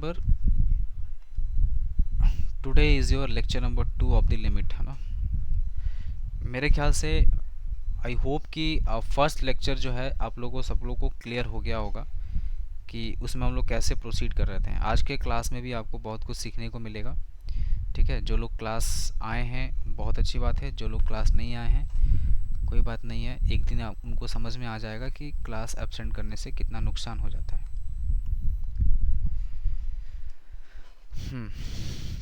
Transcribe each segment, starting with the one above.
Number today is your lecture number 2 of the limit, है ना। मेरे ख्याल से आई होप कि फर्स्ट लेक्चर जो है आप लोगों सब लोगों को क्लियर हो गया होगा कि उसमें हम लोग कैसे प्रोसीड कर रहे थे। आज के क्लास में भी आपको बहुत कुछ सीखने को मिलेगा। ठीक है, जो लोग क्लास आए हैं बहुत अच्छी बात है, जो लोग क्लास नहीं आए हैं कोई बात नहीं है, एक दिन उनको समझ में आ जाएगा कि क्लास एब्सेंट करने से कितना नुकसान हो जाता है।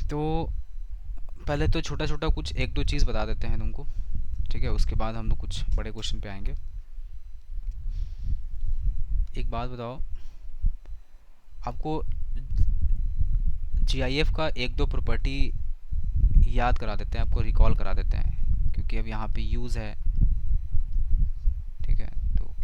तो पहले तो छोटा छोटा कुछ एक दो चीज़ बता देते हैं तुमको। ठीक है, उसके बाद हम लोग कुछ बड़े क्वेश्चन पे आएंगे। एक बात बताओ, आपको जीआईएफ का एक दो प्रॉपर्टी याद करा देते हैं, आपको रिकॉल करा देते हैं, क्योंकि अब यहाँ पे यूज़ है। ठीक है, तो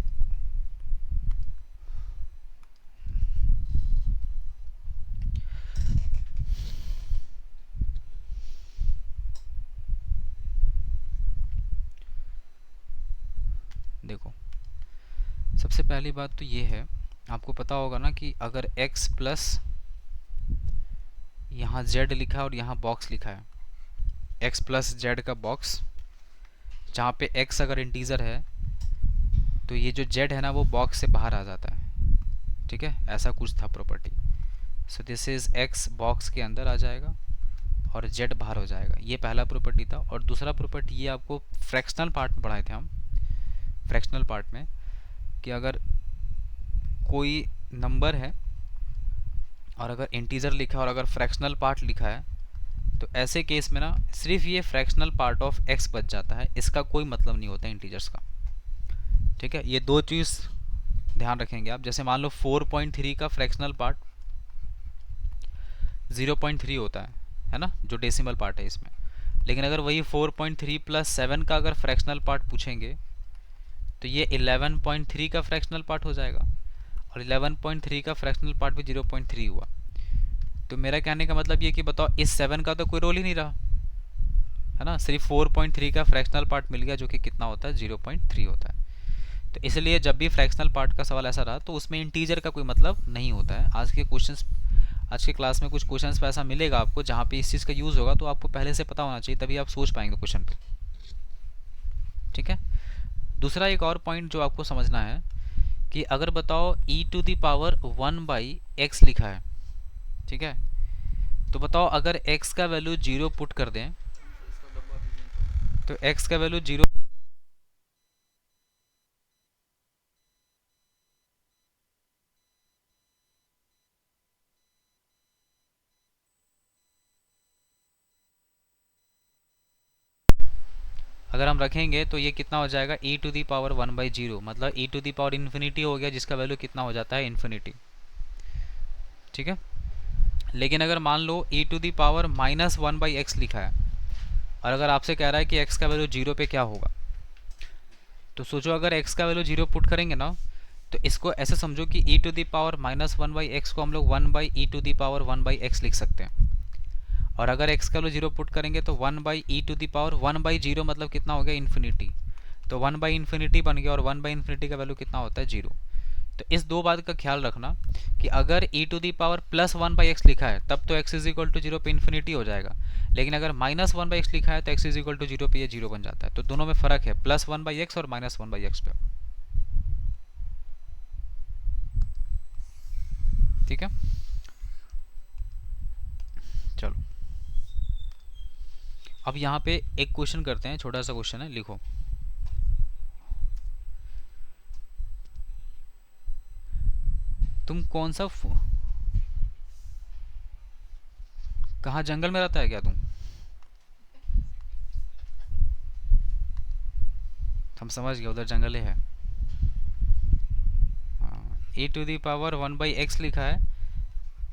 देखो, सबसे पहली बात तो ये है, आपको पता होगा ना कि अगर x प्लस यहाँ z लिखा है और यहाँ बॉक्स लिखा है, x प्लस z का बॉक्स, जहाँ पे x अगर इंटीजर है तो ये जो z है ना वो बॉक्स से बाहर आ जाता है। ठीक है, ऐसा कुछ था property. So this is x box के अंदर आ जाएगा और z बाहर हो जाएगा। ये पहला प्रॉपर्टी था। और दूसरा प्रॉपर्टी ये आपको फ्रैक्शनल पार्ट में पढ़ाए थे हम, फ्रैक्शनल पार्ट में, कि अगर कोई नंबर है और अगर इंटीजर लिखा है और अगर फ्रैक्शनल पार्ट लिखा है तो ऐसे केस में ना सिर्फ ये फ्रैक्शनल पार्ट ऑफ x बच जाता है, इसका कोई मतलब नहीं होता इंटीजर्स का। ठीक है, ये दो चीज़ ध्यान रखेंगे आप। जैसे मान लो 4.3 का फ्रैक्शनल पार्ट 0.3 होता है ना, जो डेसिमल पार्ट है इसमें। लेकिन अगर वही 4.3 प्लस 7 का अगर फ्रैक्शनल पार्ट पूछेंगे तो ये 11.3 का फ्रैक्शनल पार्ट हो जाएगा, और 11.3 का फ्रैक्शनल पार्ट भी 0.3 हुआ। तो मेरा कहने का मतलब ये कि बताओ, इस 7 का तो कोई रोल ही नहीं रहा, है ना। सिर्फ 4.3 का फ्रैक्शनल पार्ट मिल गया, जो कि कितना होता है, 0.3 होता है। तो इसलिए जब भी फ्रैक्शनल पार्ट का सवाल ऐसा रहा तो उसमें इंटीजर का कोई मतलब नहीं होता है। आज के क्लास में कुछ क्वेश्चंस पे ऐसा मिलेगा आपको जहाँ पे इस चीज़ का यूज़ होगा, तो आपको पहले से पता होना चाहिए, तभी आप सोच पाएंगे क्वेश्चन पे। ठीक है, दूसरा एक और पॉइंट जो आपको समझना है कि अगर बताओ e⁻1/x लिखा है, ठीक है, तो बताओ अगर x का वैल्यू जीरो पुट कर दें तो x का वैल्यू जीरो, अगर हम रखेंगे तो ये कितना हो जाएगा, e⁻1/0, मतलब e⁻ इन्फिनिटी हो गया, जिसका वैल्यू कितना हो जाता है, इन्फिनिटी। ठीक है, लेकिन अगर मान लो e⁻−1/x लिखा है और अगर आपसे कह रहा है कि x का वैल्यू जीरो पे क्या होगा, तो सोचो अगर x का वैल्यू जीरो पुट करेंगे ना, तो इसको ऐसे समझो कि e⁻−1/x को हम लोग 1/e⁻1/x लिख सकते हैं। और अगर x का वैल्यू जीरो पुट करेंगे तो 1/e⁻1/0 मतलब कितना हो गया, इन्फिनिटी। तो 1/इन्फिनिटी बन गया, और 1/इन्फिनिटी का वैल्यू कितना होता है, जीरो। तो इस दो बात का ख्याल रखना कि अगर e⁻+1/x लिखा है तब तो x is equal to zero पे इन्फिनिटी हो जाएगा, लेकिन अगर -1/x लिखा है तो x is equal to zero पे ये जीरो बन जाता है। तो दोनों में फ़र्क है, +1/x और -1/x पे। ठीक है, चलो अब यहाँ पे एक क्वेश्चन करते हैं, छोटा सा क्वेश्चन है, लिखो। तुम कौन सा कहाँ जंगल में रहता है क्या तुम? हम समझ गए, उधर जंगल है। हाँ, e⁻1/x लिखा है,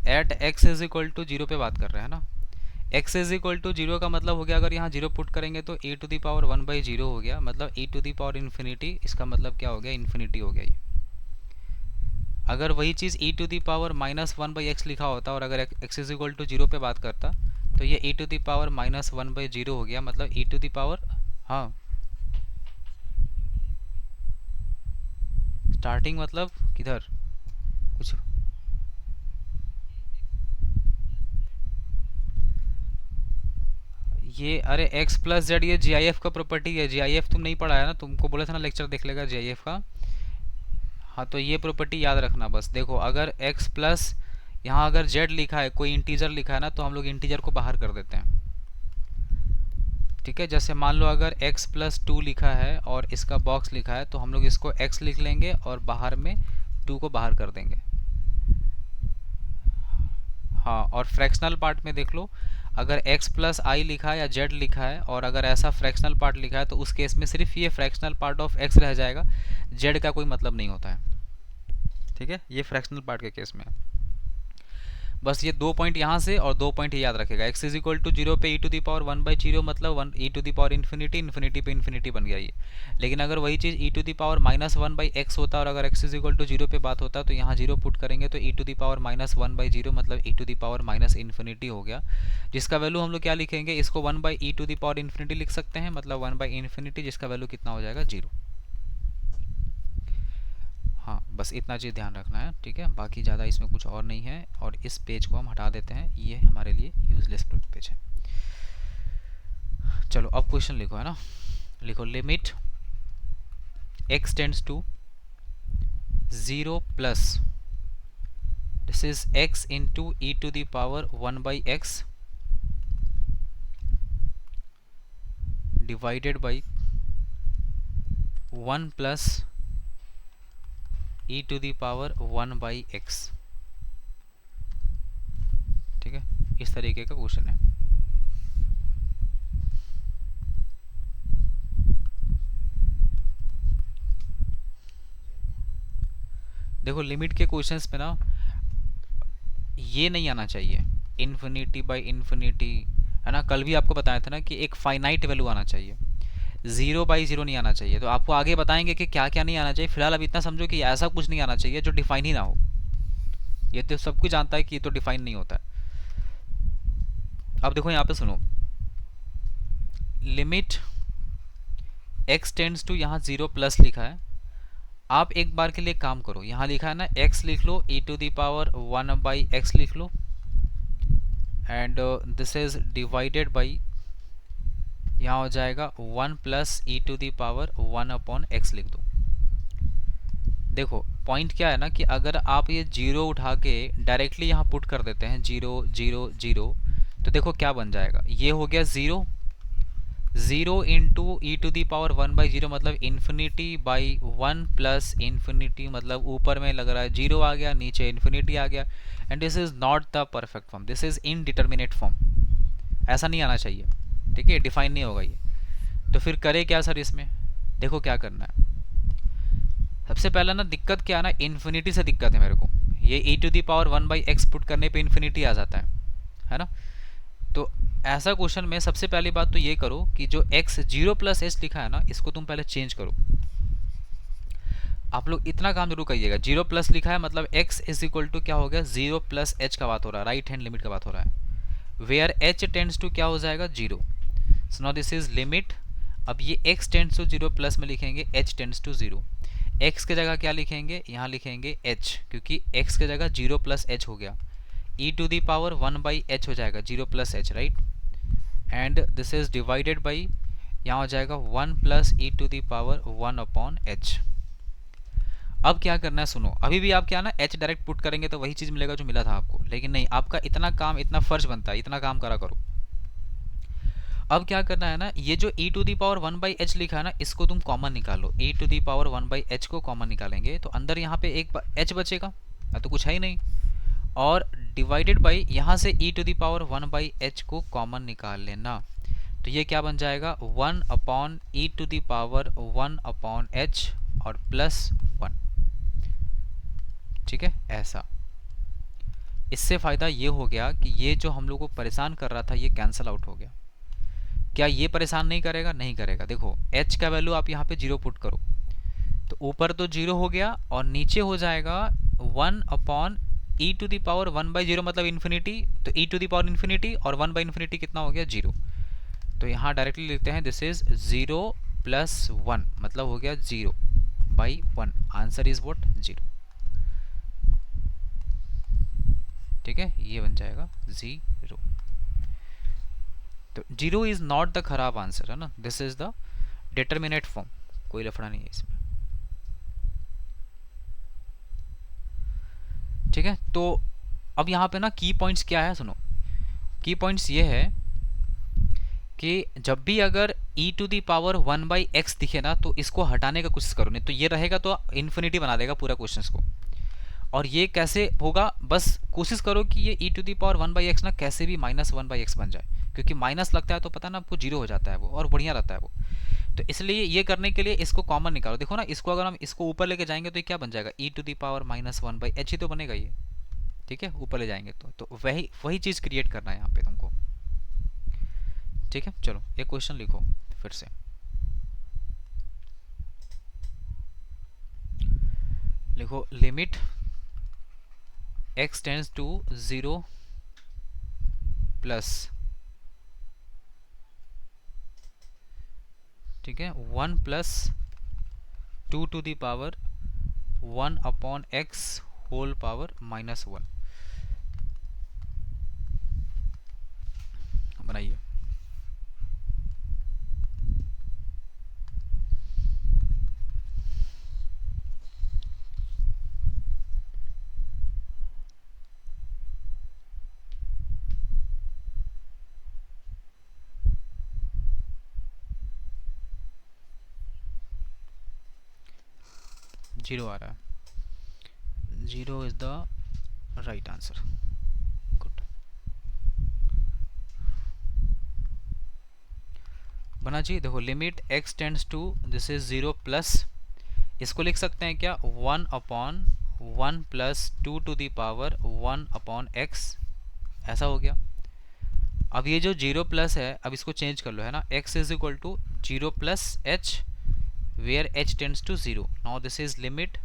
at x is equal to zero पे बात कर रहे हैं ना। x is equal to zero का मतलब हो गया, अगर यहाँ जीरो पुट करेंगे तो e⁻1/0 हो गया, मतलब e⁻ इन्फिनिटी, इसका मतलब क्या हो गया, इन्फिनिटी हो गया ये। अगर वही चीज़ e⁻−1/x लिखा होता और अगर x is equal to zero पे बात करता तो ये e⁻−1/0 हो गया, मतलब हाँ, स्टार्टिंग मतलब किधर, कुछ ये अरे x प्लस जेड ये GIF का प्रॉपर्टी है। GIF तुम नहीं पढ़ा है ना, तुमको बोला था ना लेक्चर देख लेगा GIF का। हाँ तो ये प्रॉपर्टी याद रखना बस। देखो अगर x प्लस यहाँ अगर z लिखा है, कोई इंटीजर लिखा है ना, तो हम लोग इंटीजर को बाहर कर देते हैं। ठीक है, जैसे मान लो अगर x प्लस 2 लिखा है और इसका बॉक्स लिखा है, तो हम लोग इसको x लिख लेंगे और बाहर में 2 को बाहर कर देंगे। हाँ, और फ्रैक्शनल पार्ट में देख लो, अगर x प्लस आई लिखा है या z लिखा है और अगर ऐसा फ्रैक्शनल पार्ट लिखा है, तो उस केस में सिर्फ ये फ्रैक्शनल पार्ट ऑफ x रह जाएगा, z का कोई मतलब नहीं होता है। ठीक है, ये फ्रैक्शनल पार्ट के केस में है। बस ये 2 पॉइंट यहाँ से और 2 पॉइंट ये याद रखेगा। x इज इक्वल टू 0 पे e टू दी पावर 1/0 मतलब 1 e to the power infinity, infinity पे इन्फिनिटी बन गया ये। लेकिन अगर वही चीज़ e to the power -1/x होता और अगर x इज इक्वल टू 0 पे बात होता, तो यहाँ 0 पुट करेंगे तो e टू दी पावर -1/0 मतलब e to the power minus infinity हो गया, जिसका वैल्यू हम लोग क्या लिखेंगे, इसको 1/e to the power infinity लिख सकते हैं, मतलब 1/इन्फिनिटी, जिसका वैल्यू कितना हो जाएगा 0। हाँ बस इतना चीज़ ध्यान रखना है। ठीक है, बाकी ज़्यादा इसमें कुछ और नहीं है और इस पेज को हम हटा देते हैं, ये हमारे लिए यूजलेस पेज है। चलो अब क्वेश्चन लिखो, है ना, लिखो limit x tends to 0 plus this is x into e to the power 1/x divided by 1 plus e to the power 1/x। ठीक है, इस तरीके का क्वेश्चन है। देखो लिमिट के क्वेश्चंस पे ना ये नहीं आना चाहिए इन्फिनिटी बाई इन्फिनिटी, है ना। कल भी आपको बताया था ना कि एक फाइनाइट वैल्यू आना चाहिए, 0/0 नहीं आना चाहिए। तो आपको आगे बताएंगे कि क्या क्या नहीं आना चाहिए। फिलहाल अब इतना समझो कि ऐसा कुछ नहीं आना चाहिए जो डिफाइन ही ना हो। ये तो सब कुछ जानता है कि ये तो डिफाइन नहीं होता है। अब देखो यहाँ पे सुनो, लिमिट x टेंड्स टू यहाँ 0 प्लस लिखा है। आप एक बार के लिए काम करो, यहाँ लिखा है ना x लिख लो, e to the power 1/x लिख लो and this is divided by, यहाँ हो जाएगा 1 plus e to the power 1/x लिख दो। देखो पॉइंट क्या है ना कि अगर आप ये 0 उठा के डायरेक्टली यहाँ पुट कर देते हैं 0 0 0, तो देखो क्या बन जाएगा, ये हो गया 0 0 into e to the power 1/0 मतलब इन्फिनिटी बाई 1 प्लस इन्फिनिटी, मतलब ऊपर में लग रहा है 0 आ गया, नीचे इन्फिनिटी आ गया। And this is not the perfect form, this is indeterminate form, ऐसा नहीं आना चाहिए। ठीक है, डिफाइन नहीं होगा ये। तो फिर करे क्या सर इसमें, देखो क्या करना है। सबसे पहला ना दिक्कत क्या है ना, इन्फिनिटी से दिक्कत है मेरे को। ये e to the power 1/x put करने पे इन्फिनिटी आ जाता है ना। तो ऐसा क्वेश्चन में सबसे पहली बात तो ये करो कि जो x 0 प्लस एच लिखा है ना, इसको तुम पहले चेंज करो। आप लोग इतना काम जरूर करिएगा, 0 प्लस लिखा है मतलब x इज इक्वल टू क्या हो गया, 0 प्लस एच का बात हो रहा है, राइट हैंड लिमिट का बात हो रहा है, वेयर h टेंड्स टू क्या हो जाएगा 0। सो नाउ दिस इज लिमिट। अब ये x टेंड्स टू 0 प्लस में लिखेंगे h टेंड्स टू 0। x के जगह क्या लिखेंगे, यहाँ लिखेंगे h, क्योंकि x के जगह 0 प्लस एच हो गया, e to the power 1/h हो जाएगा 0 plus h, right. And this is divided by, यहाँ हो जाएगा 1 plus e to the power 1/h। अब क्या करना है सुनो, अभी भी आप क्या ना h डायरेक्ट पुट करेंगे तो वही चीज़ मिलेगा जो मिला था आपको, लेकिन नहीं, आपका इतना काम, इतना फर्ज बनता है, इतना काम करा करो। अब क्या करना है ना, ये जो e to the power 1/h लिखा है ना, इसको तुम कॉमन निकालो। e to the power 1/h को कॉमन निकालेंगे तो अंदर यहाँ पे एक h बचेगा, तो कुछ है ही नहीं, और डिवाइडेड बाई यहाँ से e to the power 1/h को कॉमन निकाल लेना। तो ये क्या बन जाएगा, 1/e to the power 1/h और प्लस 1। ठीक है, ऐसा। इससे फ़ायदा ये हो गया कि ये जो हम लोग को परेशान कर रहा था ये कैंसिल आउट हो गया। क्या ये परेशान नहीं करेगा, नहीं करेगा। देखो h का वैल्यू आप यहाँ पे 0 पुट करो, तो ऊपर तो 0 हो गया और नीचे हो जाएगा 1/e टू दी पावर 1/0 मतलब इन्फिनिटी, तो e to the power infinity और 1/इन्फिनिटी कितना हो गया 0। तो यहाँ डायरेक्टली लिखते हैं दिस इज 0 प्लस 1 मतलब हो गया 0/1, आंसर इज व्हाट 0। ठीक है, ये बन जाएगा 0। तो जीरो इज नॉट द खराब आंसर है ना, this is the determinate form, कोई लफड़ा नहीं है इसमें। ठीक है, तो अब यहाँ पे ना की पॉइंट्स क्या है सुनो, की पॉइंट्स ये है कि जब भी अगर e to the power 1/x दिखे ना तो इसको हटाने का कोशिश करो, नहीं तो ये रहेगा तो इन्फिनिटी बना देगा पूरा क्वेश्चन को। और ये कैसे होगा, बस कोशिश करो कि ये e to the power 1/x ना कैसे भी -1/x बन जाए, क्योंकि माइनस लगता है तो पता ना आपको जीरो हो जाता है वो, और बढ़िया रहता है वो। तो इसलिए ये करने के लिए इसको कॉमन निकालो, देखो ना इसको अगर हम इसको ऊपर लेके जाएंगे तो ये क्या बन जाएगा, e to the power -1/h ही तो बनेगा ये। ठीक है, ऊपर ले जाएंगे तो वही वही चीज़ क्रिएट करना है यहाँ पे तुमको। ठीक है, चलो एक क्वेश्चन लिखो फिर से। लिखो limit x tends to 0 plus, ठीक है, 1 plus 2 to the power 1/x whole power -1 बनाइए। जीरो आ रहा है, zero is the right answer, good. बना जी, देखो limit x tends to, this is 0 plus, इसको लिख सकते हैं क्या, 1/1 plus 2 to the power 1/x, ऐसा हो गया। अब ये जो 0 प्लस है, अब इसको चेंज कर लो, है ना, x is equal to 0 plus h where h tends to 0, now this is limit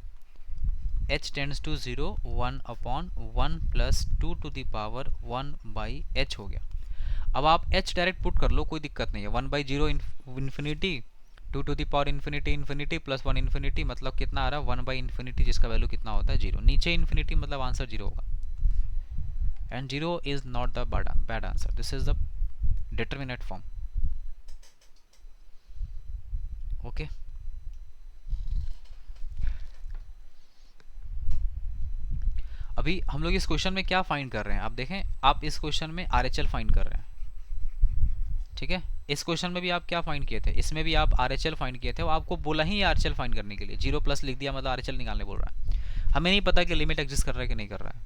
h tends to 0 1/1 plus 2 to the power 1/h हो गया। अब आप h डायरेक्ट पुट कर लो, कोई दिक्कत नहीं है, 1/0 infinity, 2 to the power infinity infinity plus 1 infinity, मतलब कितना आ रहा है 1/इन्फिनिटी, जिसका वैल्यू कितना होता है 0, नीचे इन्फिनिटी मतलब आंसर 0 होगा। And 0 is not the bad answer, this is the determinate form. Okay, अभी हम लोग इस क्वेश्चन में क्या फाइंड कर रहे हैं, आप देखें, आप इस क्वेश्चन में RHL फाइंड कर रहे हैं। ठीक है, इस क्वेश्चन में भी आप क्या फाइंड किए थे, इसमें भी आप RHL फाइंड किए थे, वो आपको बोला ही RHL फाइंड करने के लिए, 0 प्लस लिख दिया मतलब RHL निकालने बोल रहा है। हमें नहीं पता कि लिमिट एग्जिस्ट कर रहा है कि नहीं कर रहा है,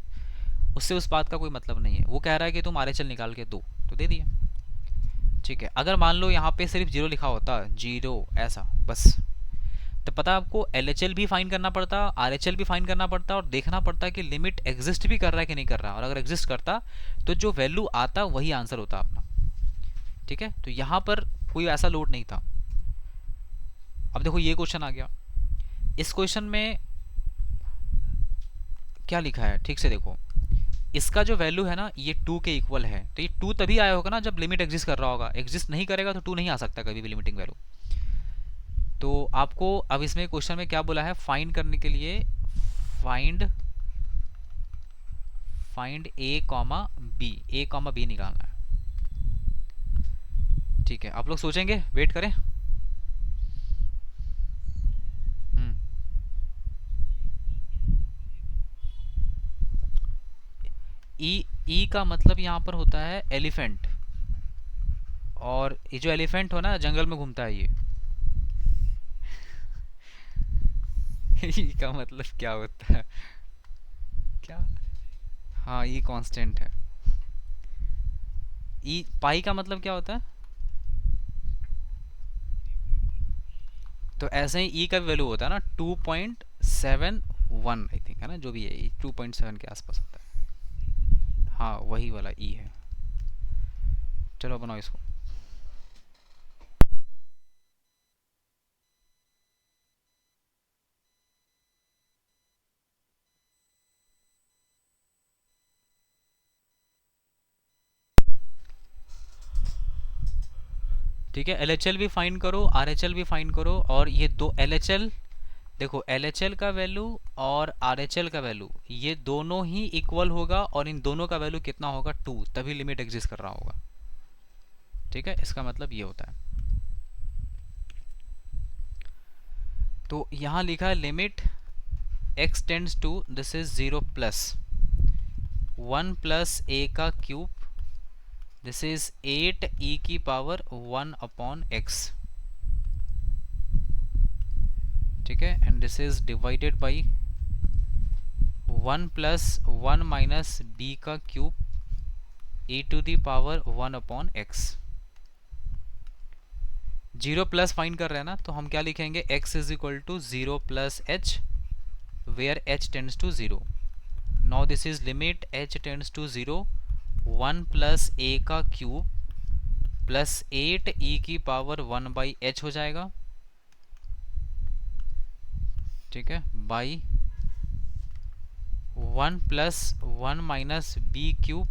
उससे उस बात का कोई मतलब नहीं है, वो कह रहा है कि तुम RHL निकाल के दो, तो दे दिया। ठीक है, अगर मान लो यहाँ पे सिर्फ 0 लिखा होता, 0 ऐसा बस, तो पता आपको LHL भी फाइंड करना पड़ता, RHL भी फाइंड करना पड़ता, और देखना पड़ता कि लिमिट एग्जिस्ट भी कर रहा है कि नहीं कर रहा, और अगर एग्जिस्ट करता तो जो वैल्यू आता वही आंसर होता अपना। ठीक है, तो यहाँ पर कोई ऐसा लोड नहीं था। अब देखो ये क्वेश्चन आ गया, इस क्वेश्चन में क्या लिखा है, ठीक से देखो, इसका जो वैल्यू है ना ये 2 के इक्वल है, तो ये 2 तभी आया होगा ना जब लिमिट एग्जिस्ट कर रहा होगा, एग्जिस्ट नहीं करेगा तो 2 नहीं आ सकता कभी भी लिमिटिंग वैल्यू। तो आपको अब इसमें क्वेश्चन में क्या बोला है, फाइंड करने के लिए फाइंड a, b निकालना है। ठीक है, आप लोग सोचेंगे, वेट करें। ई का मतलब यहाँ पर होता है एलिफेंट, और ये जो एलिफेंट हो ना जंगल में घूमता है ये ई का मतलब क्या होता है, क्या, हाँ ई कांस्टेंट है। ई पाई का मतलब क्या होता है, तो ऐसे ही ई का वैल्यू होता है ना 2.71 आई थिंक, है ना, जो भी है 2.7 के आसपास होता है, हाँ वही वाला ई है। चलो बनाओ इसको। ठीक है, LHL भी फाइंड करो, RHL भी फाइंड करो, और ये दो LHL, देखो LHL का वैल्यू और RHL का वैल्यू ये दोनों ही इक्वल होगा, और इन दोनों का वैल्यू कितना होगा 2, तभी लिमिट एग्जिस्ट कर रहा होगा। ठीक है, इसका मतलब ये होता है। तो यहाँ लिखा है limit x tends to, this is 0 plus 1 plus a का क्यूब, दिस इज 8 e की पावर 1 अपॉन x, ठीक है, and this is divided by 1 plus 1 minus b का cube e to the power 1 upon x। 0 plus find कर रहे हैं ना, तो हम क्या लिखेंगे, x is equal to 0 plus h where h tends to 0। Now this is limit h tends to 0, 1 plus a का क्यूब प्लस 8 e की पावर 1 बाई h हो जाएगा, ठीक है, by 1 plus 1 minus b cube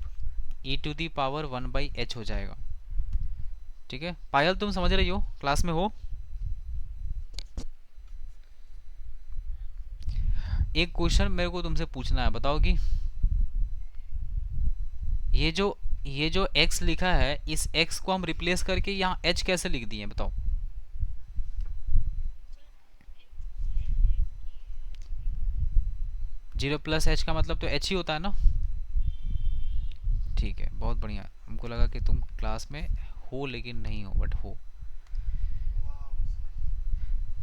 e to the power 1 by h हो जाएगा। ठीक है पायल, तुम समझ रही हो, क्लास में हो? एक क्वेश्चन मेरे को तुमसे पूछना है, बताओ कि ये जो x लिखा है, इस x को हम रिप्लेस करके यहाँ h कैसे लिख दिए, बताओ। जीरो प्लस h का मतलब तो h ही होता है ना। ठीक है, बहुत बढ़िया, हमको लगा कि तुम क्लास में हो लेकिन नहीं हो, बट हो।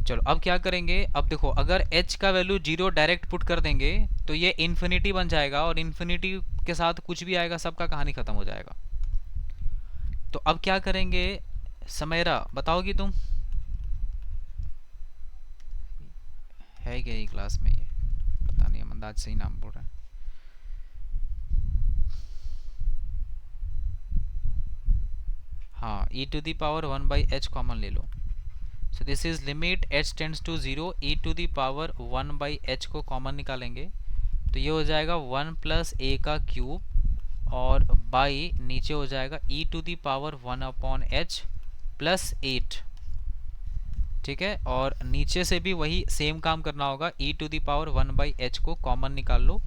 चलो अब क्या करेंगे, अब देखो अगर h का वैल्यू 0 डायरेक्ट पुट कर देंगे तो ये इन्फिनिटी बन जाएगा, और इन्फिनिटी के साथ कुछ भी आएगा सबका कहानी खत्म हो जाएगा। तो अब क्या करेंगे, समयरा बताओगी तुम, है क्या ये क्लास में, ये पता नहीं, अंदाज सही नाम बोल रहा है। हाँ, e to the power 1 by H common ले लो। So this is limit h tends to 0, e to the power 1 by H को कॉमन निकालेंगे तो ये हो जाएगा 1 प्लस a का क्यूब, और बाई नीचे हो जाएगा e to the power 1 upon H plus 8। ठीक है, और नीचे से भी वही सेम काम करना होगा, e to the power 1 by H को कॉमन निकाल लो,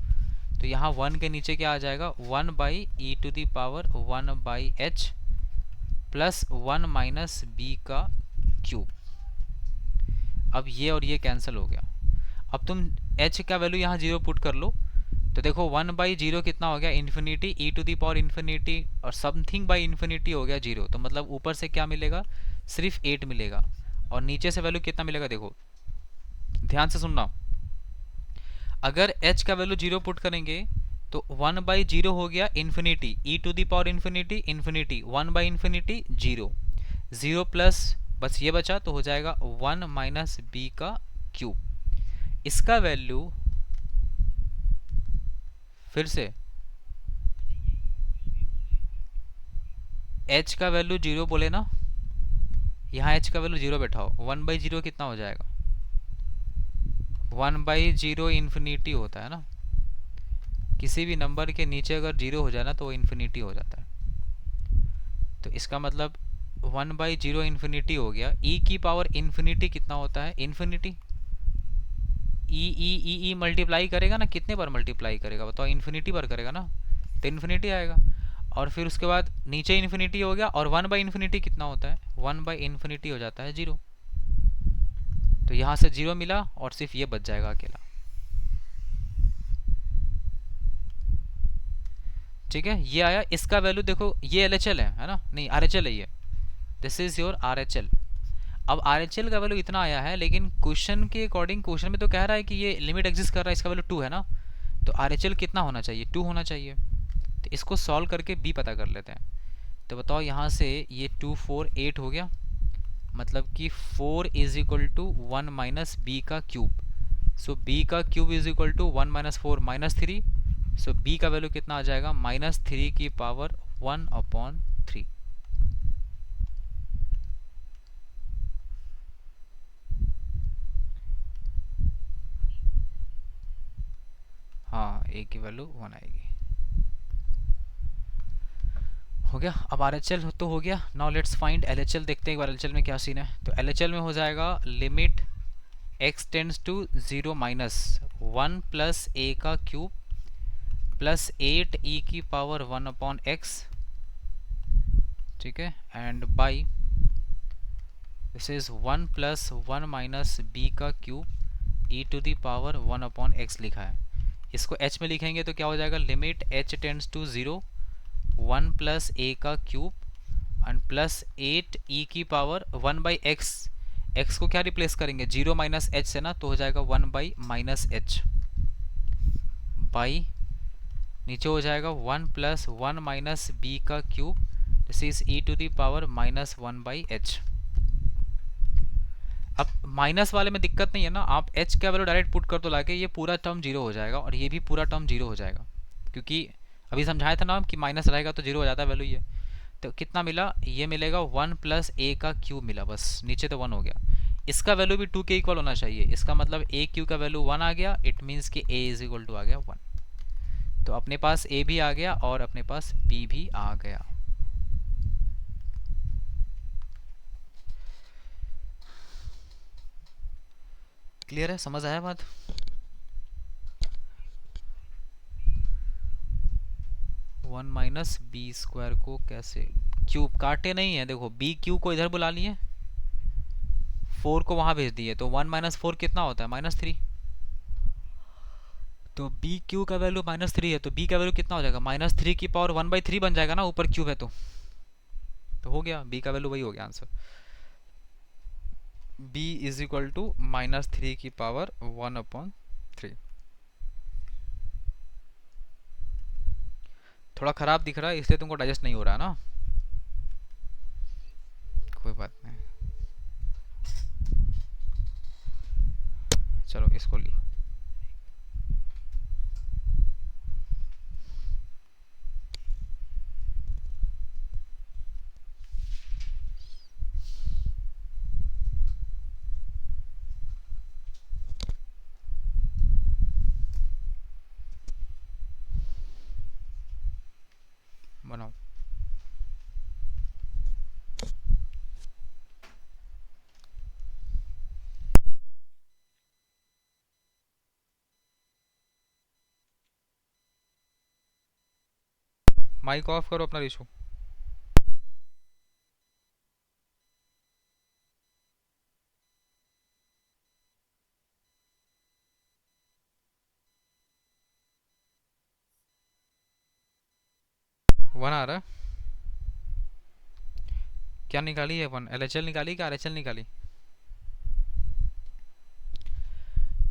तो यहाँ 1 के नीचे क्या आ जाएगा, 1 by e to the power 1 by h plus 1 minus B का क्यूब। अब ये और ये कैंसिल हो गया। अब तुम h का वैल्यू यहाँ 0 पुट कर लो, तो देखो 1 बाई 0 कितना हो गया, infinity, e to the power infinity और समथिंग बाई इन्फिनिटी हो गया 0, तो मतलब ऊपर से क्या मिलेगा, सिर्फ 8 मिलेगा, और नीचे से वैल्यू कितना मिलेगा, देखो ध्यान से सुनना। अगर h का वैल्यू 0 पुट करेंगे तो 1 बाई 0 हो गया infinity, e to the power infinity infinity, 1 by infinity 0, 0 plus बस ये बचा, तो हो जाएगा 1 माइनस बी का क्यूब। इसका वैल्यू फिर से h का वैल्यू 0 बोले ना, यहाँ h का वैल्यू 0 बैठाओ, 1 बाई 0 कितना हो जाएगा, 1 बाई 0 इन्फिनिटी होता है ना, किसी भी नंबर के नीचे अगर 0 हो जाए ना तो वो इन्फिनिटी हो जाता है। तो इसका मतलब 1 बाई 0 इन्फिनिटी हो गया, e की पावर इन्फिनिटी कितना होता है, इन्फिनिटी, ई मल्टीप्लाई करेगा ना, कितने बार मल्टीप्लाई करेगा बताओ, इन्फिनिटी बार करेगा ना, तो इन्फिनिटी आएगा। और फिर उसके बाद नीचे इन्फिनिटी हो गया, और 1 बाई इन्फिनिटी कितना होता है, 1 बाई इन्फिनिटी हो जाता है 0, तो यहाँ से 0 मिला और सिर्फ ये बच जाएगा अकेला। ठीक है, ये आया, इसका वैल्यू देखो, ये LHL है ना, नहीं RHL है ये, दिस इज योर RHL। अब RHL का वैल्यू इतना आया है, लेकिन क्वेश्चन के अकॉर्डिंग, क्वेश्चन में तो कह रहा है कि ये लिमिट एग्जिस्ट कर रहा है, इसका वैल्यू 2 है ना, तो RHL कितना होना चाहिए, 2 होना चाहिए। तो इसको सॉल्व करके b पता कर लेते हैं। तो बताओ यहाँ से ये 2 4 8 हो गया, मतलब कि 4 is equal to 1 minus B का क्यूब, सो b का cube is equal to 1 minus 4 minus 3, so b का वैल्यू कितना आ जाएगा, माइनस 3 की पावर 1 अपॉन 3। हाँ, a की वैल्यू 1 आएगी। हो गया, अब RHL तो हो गया, नाउ लेट्स फाइंड LHL, देखते हैं एक बार LHL में क्या सीन है। तो LHL में हो जाएगा limit x tends to 0 minus 1 plus a का क्यूब प्लस 8 e की पावर 1 अपॉन x ठीक है, and by this is 1 plus 1 minus B का cube E to the power 1 upon X लिखा है। इसको h में लिखेंगे तो क्या हो जाएगा, limit h tends to 0 1 plus A का क्यूब एंड प्लस 8 ई की पावर 1 बाई एक्स। एक्स को क्या रिप्लेस करेंगे, 0 माइनस एच से ना, तो हो जाएगा 1 बाई माइनस एच बाई नीचे हो जाएगा 1 प्लस 1 माइनस बी का cube this is e to the power minus 1 by h. अब माइनस वाले में दिक्कत नहीं है ना, आप h का वैल्यू डायरेक्ट पुट कर दो लाके, ये पूरा टर्म जीरो हो जाएगा और ये भी पूरा टर्म जीरो हो जाएगा, क्योंकि अभी समझाया था ना कि माइनस रहेगा तो जीरो हो जाता है वैल्यू। ये तो कितना मिला, ये मिलेगा 1 प्लस ए का क्यूब मिला, बस नीचे तो 1 हो गया। इसका वैल्यू भी 2 के इक्वल होना चाहिए, इसका मतलब ए क्यू का वैल्यू 1 आ गया, इट मीन्स कि ए इज इक्वल टू आ गया 1। तो अपने पास ए भी आ गया और अपने पास बी भी आ गया। क्लियर है, समझ आया बात? वन माइनस बी स्क्वायर को कैसे, क्यूब काटे नहीं है, देखो बी क्यू को इधर बुला लिए, 4 को वहां भेज दिए, तो 1 माइनस 4 कितना होता है, -3। तो बी क्यू का वैल्यू -3 है, तो बी का वैल्यू कितना हो जाएगा, -3 की पावर 1/3 बन जाएगा ना, ऊपर क्यूब है तो हो गया, बी का वैल्यू वही हो गया answer. b is equal to -3 की पावर 1/3। थोड़ा खराब दिख रहा है इसलिए तुमको डाइजेस्ट नहीं हो रहा है ना, कोई बात नहीं, चलो इसको लिखो। बनाओ। माइक ऑफ करो अपना रिशू। वन आ रहा है, क्या निकाली है वन, LHL निकाली क्या RHL निकाली,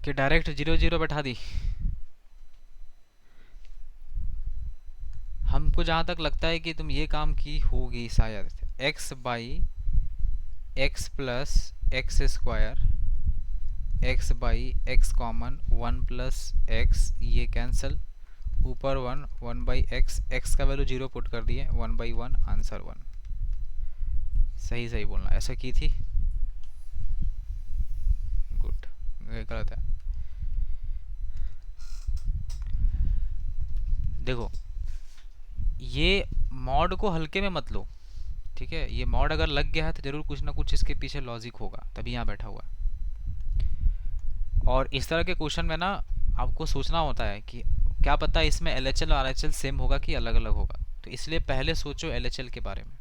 कि डायरेक्ट 0 0 बैठा दी। हमको जहाँ तक लगता है कि तुम ये काम की होगी शायद, x by x plus x square, x by x common 1 plus x, ये कैंसिल, ऊपर 1 1 बाई एक्स, एक्स का वैल्यू 0 पुट कर दिए, 1/1 आंसर 1। सही सही बोलना, ऐसा की थी, गुड, गलत है। देखो ये मॉड को हल्के में मत लो, ठीक है, ये मॉड अगर लग गया है तो जरूर कुछ ना कुछ इसके पीछे लॉजिक होगा, तभी यहाँ बैठा हुआ है। और इस तरह के क्वेश्चन में ना आपको सोचना होता है कि क्या पता इसमें LHL और RHL सेम होगा कि अलग अलग होगा, तो इसलिए पहले सोचो LHL के बारे में।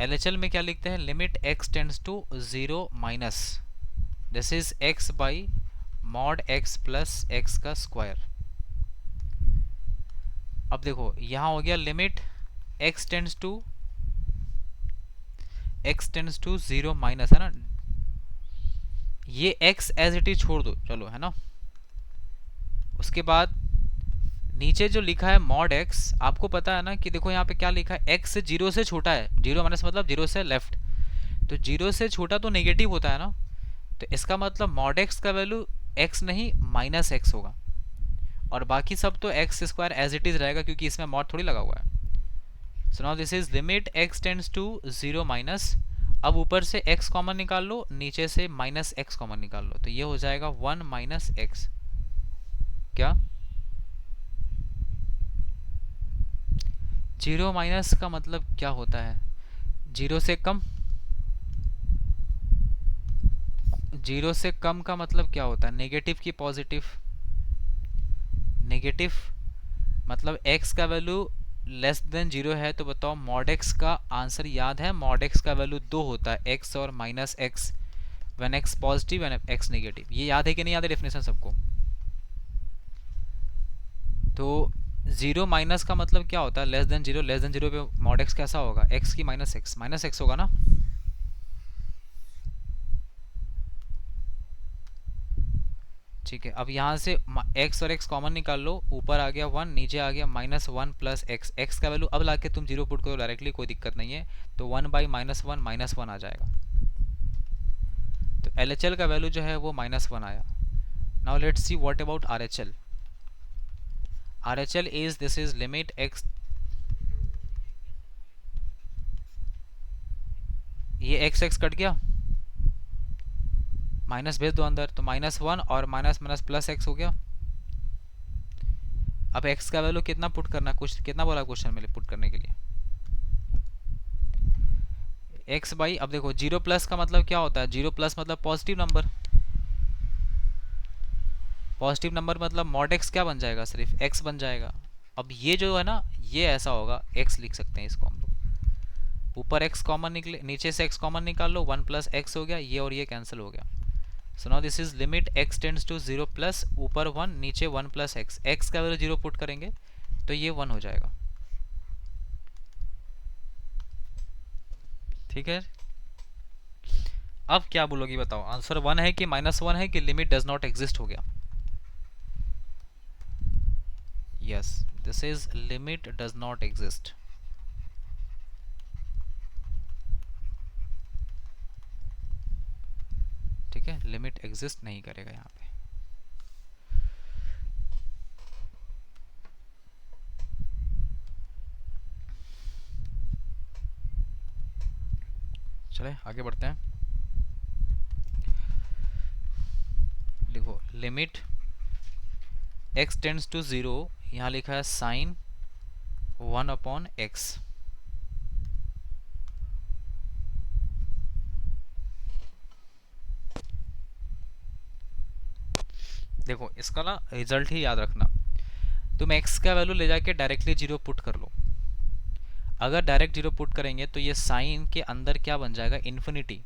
LHL में क्या लिखते हैं, limit x tends to 0 minus this is x by mod x plus x का स्क्वायर। अब देखो यहाँ हो गया limit x tends to 0 minus, है ना, ये x एज इट इज छोड़ दो, चलो, है ना। उसके बाद नीचे जो लिखा है मॉड x, आपको पता है ना कि देखो यहाँ पे क्या लिखा है, x 0 से छोटा है, 0 माइनस मतलब 0 से लेफ्ट, तो 0 से छोटा तो नेगेटिव होता है ना, तो इसका मतलब मॉड x का वैल्यू x नहीं -x होगा, और बाकी सब तो x square as it is रहेगा क्योंकि इसमें मॉड थोड़ी लगा हुआ है। So now this is limit x tends to 0 minus, अब ऊपर से x कॉमन निकाल लो, नीचे से -x कॉमन निकाल लो, तो ये हो जाएगा 1 माइनस एक्स। क्या 0 माइनस का मतलब क्या होता है, 0 से कम, 0 से कम का मतलब क्या होता है, नेगेटिव की पॉजिटिव, नेगेटिव मतलब x का वैल्यू लेस देन 0 है तो बताओ मॉड एक्स का आंसर याद है, मॉड एक्स का वैल्यू 2 होता है, एक्स और minus x, when x positive when x negative. ये याद है कि नहीं याद है डेफिनेशन सबको? तो 0 माइनस का मतलब क्या होता है, लेस देन 0, लेस देन 0 पे मॉड एक्स कैसा होगा, एक्स की माइनस एक्स होगा ना। ठीक है, अब यहाँ से x और x कॉमन निकाल लो, ऊपर आ गया 1, नीचे आ गया -1 प्लस एक्स, एक्स का वैल्यू अब लाके तुम 0 पुट करो डायरेक्टली, कोई दिक्कत नहीं है, तो 1/-1 -1 आ जाएगा। तो LHL का वैल्यू जो है वो -1 आया। Now let's see what about RHL। RHL is this is limit x, ये x कट गया, माइनस भेज दो अंदर, तो -1 और माइनस माइनस प्लस एक्स हो गया। अब x का वैल्यू कितना पुट करना, कुछ कितना बोला क्वेश्चन में पुट करने के लिए, x बाई, अब देखो 0 प्लस का मतलब क्या होता है, 0 प्लस मतलब पॉजिटिव नंबर, पॉजिटिव नंबर मतलब मॉड एक्स क्या बन जाएगा, सिर्फ x बन जाएगा। अब ये जो है ना, ये ऐसा होगा, x लिख सकते हैं इसको हम लोग, ऊपर x कॉमन निकले, नीचे से x कॉमन निकाल लो, 1 प्लस एक्स हो गया, ये और ये कैंसिल हो गया। So now this is limit x tends to 0 plus, ऊपर 1 नीचे 1 प्लस एक्स, एक्स का वैल्यू 0 पुट करेंगे तो ये 1 हो जाएगा। ठीक है, अब क्या बोलोगी बताओ, आंसर 1 है कि -1 है कि लिमिट डज नॉट एग्जिस्ट हो गया? Yes, this is limit does not exist. ठीक है, लिमिट एग्जिस्ट नहीं करेगा यहाँ पे। चले आगे बढ़ते हैं, लिखो लिमिट x टेंड्स टू 0, यहाँ लिखा है साइन 1/x। देखो इसका ना रिजल्ट ही याद रखना, तुम x का वैल्यू ले जाके डायरेक्टली 0 पुट कर लो, अगर डायरेक्ट 0 पुट करेंगे तो ये साइन के अंदर क्या बन जाएगा, इन्फिनिटी।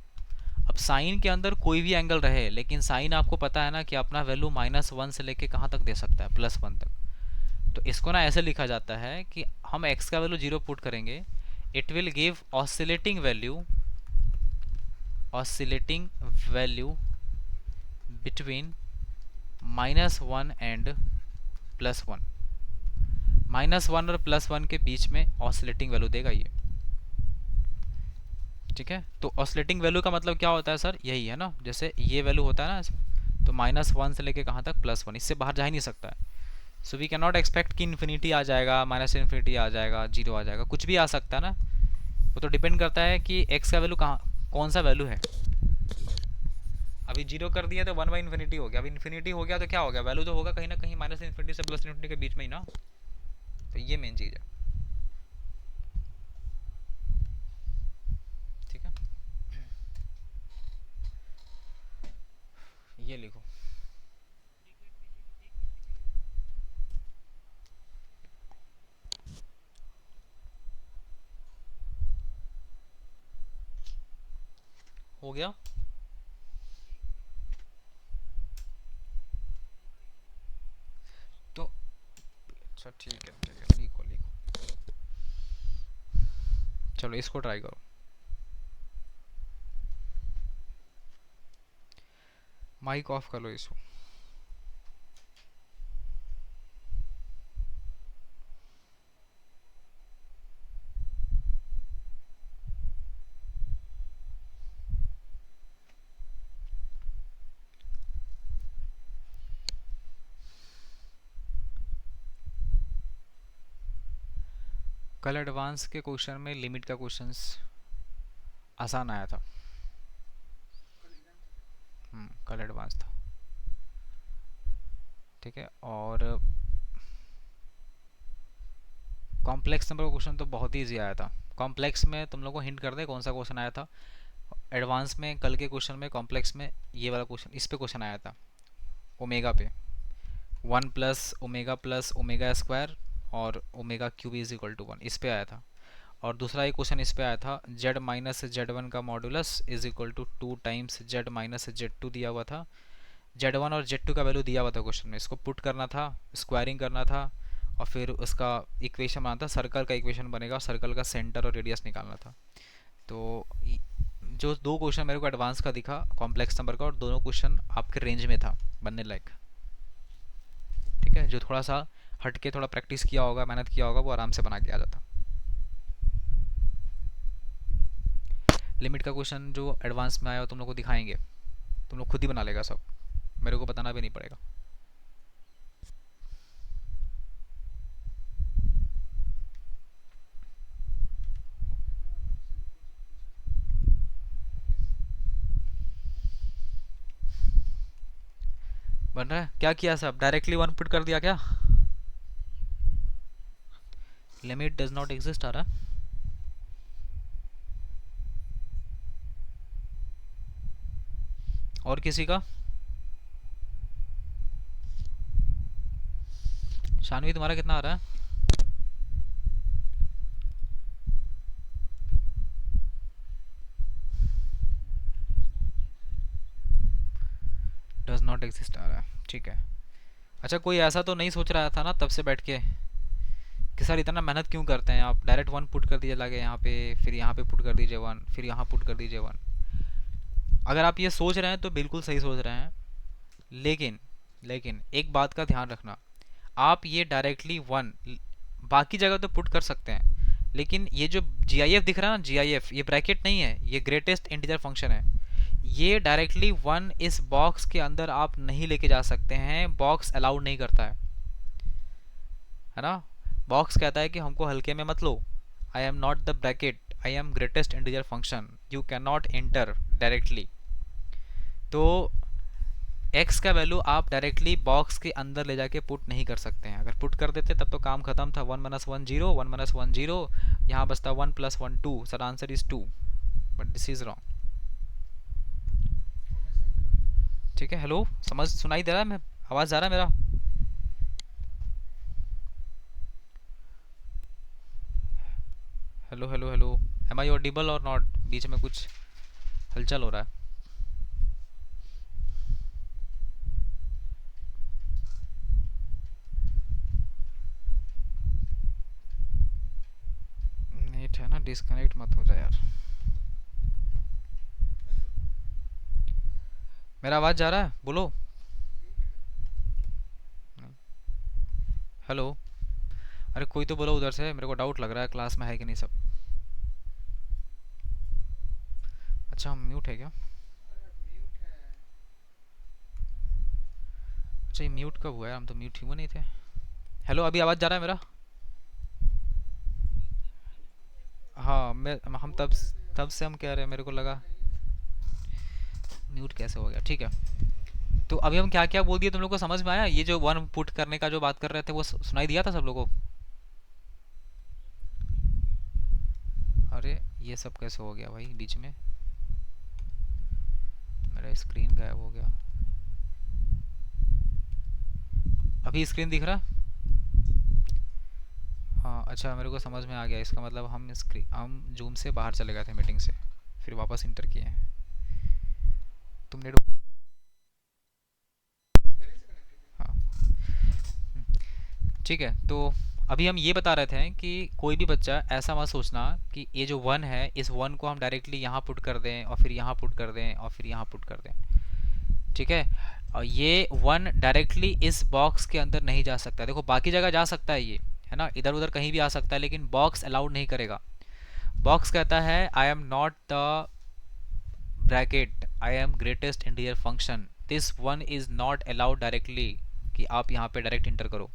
अब साइन के अंदर कोई भी एंगल रहे, लेकिन साइन आपको पता है ना कि अपना वैल्यू -1 से लेके कहाँ तक दे सकता है, +1 तक। तो इसको ना ऐसे लिखा जाता है कि हम x का वैल्यू 0 पुट करेंगे, it will give oscillating value between -1 and +1, -1 और +1 के बीच में ऑसिलेटिंग वैल्यू देगा ये। ठीक है, तो ऑसिलेटिंग वैल्यू का मतलब क्या होता है सर, यही है ना, जैसे ये वैल्यू होता है ना, तो -1 से लेके कहाँ तक, +1, इससे बाहर जा ही नहीं सकता है। So we can not expect कि इन्फिनिटी आ जाएगा, -इन्फिनिटी आ जाएगा, 0 आ जाएगा, कुछ भी आ सकता है ना। वो तो डिपेंड करता है कि x का वैल्यू कहाँ, कौन सा वैल्यू है। अभी 0 कर दिया तो 1/∞ हो गया, अब इन्फिनिटी हो गया तो क्या हो गया, वैल्यू तो होगा कहीं ना कहीं -इन्फिनिटी से +इन्फिनिटी के बीच में ही ना। तो ये मेन चीज़ है। ठीक है, ये लिखो, हो गया। तो अच्छा ठीक है, लिखो लिखो, चलो इसको ट्राई करो, माइक ऑफ कर लो इसको। कल एडवांस के क्वेश्चन में लिमिट का क्वेश्चंस आसान आया था। कल एडवांस था। ठीक है, और कॉम्प्लेक्स नंबर का क्वेश्चन तो बहुत ही ईजी आया था। कॉम्प्लेक्स में तुम लोगों को हिंट कर दे कौन सा क्वेश्चन आया था, एडवांस में कल के क्वेश्चन में, कॉम्प्लेक्स में ये वाला क्वेश्चन, इस पे क्वेश्चन आया था, ओमेगा पे, 1 + ओमेगा + ओमेगा स्क्वायर और omega cube is equal to 1, इस पे आया था। और दूसरा एक क्वेश्चन इस पे आया था, z माइनस z1 का modulus is equal to 2 times z माइनस z2 दिया हुआ था। z1 और z2 का वैल्यू दिया हुआ था क्वेश्चन में, इसको पुट करना था, स्क्वायरिंग करना था, और फिर उसका इक्वेशन बनाना था, सर्कल का इक्वेशन बनेगा, सर्कल का सेंटर और रेडियस निकालना था। तो जो दो क्वेश्चन मेरे को एडवांस का दिखा कॉम्प्लेक्स नंबर का, और दोनों क्वेश्चन आपके रेंज में था बनने लायक। ठीक है, जो थोड़ा सा हट के थोड़ा प्रैक्टिस किया होगा, मेहनत किया होगा, वो आराम से बना के आ जाता। लिमिट का क्वेश्चन जो एडवांस में आया हो तुम लोग को दिखाएंगे, तुम लोग खुद ही बना लेगा सब, मेरे को बताना भी नहीं पड़ेगा। बन रहा है? क्या किया सब, डायरेक्टली वन पुट कर दिया क्या? लिमिट डज नॉट एग्जिस्ट आ रहा है। और किसी का? शानवी तुम्हारा कितना आ रहा है? डज नॉट एग्जिस्ट आ रहा है, ठीक है। अच्छा, कोई ऐसा तो नहीं सोच रहा था ना तब से बैठ के कि सर इतना मेहनत क्यों करते हैं आप, डायरेक्ट वन पुट कर दीजिए लगे यहाँ पे, फिर यहाँ पे पुट कर दीजिए वन, फिर यहाँ पुट कर दीजिए वन। अगर आप ये सोच रहे हैं तो बिल्कुल सही सोच रहे हैं, लेकिन लेकिन एक बात का ध्यान रखना, आप ये डायरेक्टली वन बाकी जगह तो पुट कर सकते हैं, लेकिन ये जो GIF दिख रहा है ना, GIF ये ब्रैकेट नहीं है, ये ग्रेटेस्ट इंटीजर फंक्शन है। ये डायरेक्टली वन इस बॉक्स के अंदर आप नहीं लेके जा सकते हैं, बॉक्स अलाउड नहीं करता है ना। बॉक्स कहता है कि हमको हल्के में मत लो, I am not the bracket, I am greatest integer function, you can not enter directly. तो x का वैल्यू आप डायरेक्टली बॉक्स के अंदर ले जाके पुट नहीं कर सकते हैं, अगर पुट कर देते तब तो काम खत्म था, 1 माइनस 1 0, 1 माइनस 1 0, यहाँ बचता 1 plus 1 2, sir answer is 2, but this is wrong. ठीक है, हेलो, समझ सुनाई दे रहा है, मैं आवाज़ आ रहा है मेरा? Hello hello hello, am I audible or not? बीच में कुछ हलचल हो रहा है। नेट है ना, डिस्कनेक्ट मत हो जाए यार। मेरा आवाज़ जा रहा है, बोलो। हेलो, अरे कोई तो बोलो उधर से, मेरे को डाउट लग रहा है क्लास में है कि नहीं सब। अच्छा, हम म्यूट है क्या? अच्छा, ये म्यूट कब हुआ है, हम तो म्यूट हुए नहीं थे। हेलो, अभी आवाज़ जा रहा है मेरा? हाँ, मैं हम तब तब से हम कह रहे हैं, मेरे को लगा म्यूट कैसे हो गया। ठीक है, तो अभी हम क्या क्या बोल दिए, तुम लोग को समझ में आया? ये जो वन पुट करने का जो बात कर रहे थे वो सुनाई दिया था सब लोगों को? अरे ये सब कैसे हो गया भाई बीच में, मेरा स्क्रीन गायब हो गया। अभी स्क्रीन दिख रहा? हाँ अच्छा, मेरे को समझ में आ गया, इसका मतलब हम जूम से बाहर चले गए थे मीटिंग से, फिर वापस इंटर किए हैं। तुम नेट, हाँ ठीक है। तो अभी हम ये बता रहे थे कि कोई भी बच्चा ऐसा मत सोचना कि ये जो वन है, इस वन को हम डायरेक्टली यहाँ पुट कर दें और फिर यहाँ पुट कर दें और फिर यहाँ पुट कर दें। ठीक है, और ये वन डायरेक्टली इस बॉक्स के अंदर नहीं जा सकता। देखो बाकी जगह जा सकता है ये, है ना, इधर उधर कहीं भी आ सकता है, लेकिन बॉक्स अलाउड नहीं करेगा। बॉक्स कहता है आई am not the bracket, I am greatest integer function, this one is not allowed directly, कि आप यहाँ पे डायरेक्ट इंटर करो।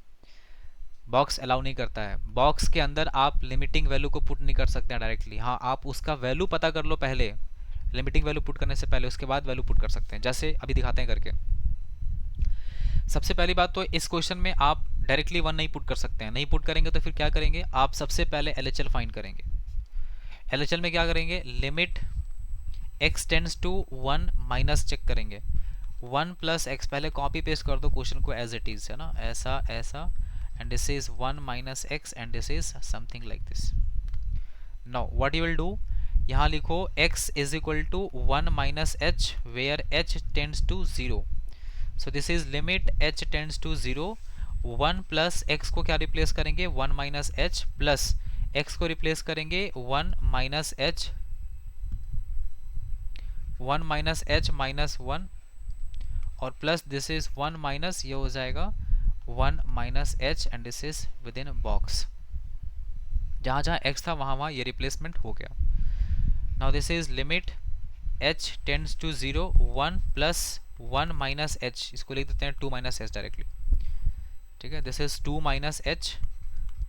बॉक्स अलाउ नहीं करता है, बॉक्स के अंदर आप लिमिटिंग वैल्यू को पुट नहीं कर सकते हैं डायरेक्टली। हाँ, आप उसका वैल्यू पता कर लो पहले, लिमिटिंग वैल्यू पुट करने से पहले, उसके बाद वैल्यू पुट कर सकते हैं, जैसे अभी दिखाते हैं करके। सबसे पहली बात तो इस क्वेश्चन में आप डायरेक्टली वन नहीं पुट कर सकते हैं, नहीं पुट करेंगे तो फिर क्या करेंगे, आप सबसे पहले LHL फाइंड करेंगे। LHL में क्या करेंगे, limit x tends to 1 minus check करेंगे, 1 प्लस एक्स, पहले कॉपी पेस्ट कर दो क्वेश्चन को एज इट इज, है ना, ऐसा ऐसा and this is 1 minus x and this is something like this. Now what you will do, यहाँ लिखो x is equal to 1 minus h where h tends to 0. So this is limit h tends to 0. 1 plus x को क्या replace करेंगे, 1 minus h, plus x को replace करेंगे 1 minus H, 1 minus H minus 1, और plus this is 1 minus, ये हो जाएगा 1 minus H and this is with in box. जहाँ जहाँ x था वहाँ वहाँ ये रिप्लेसमेंट हो गया. Now this is limit h tends to 0, 1 plus 1 minus h, इसको लिख देते हैं 2 माइनस एच डायरेक्टली. ठीक है, this is 2 minus h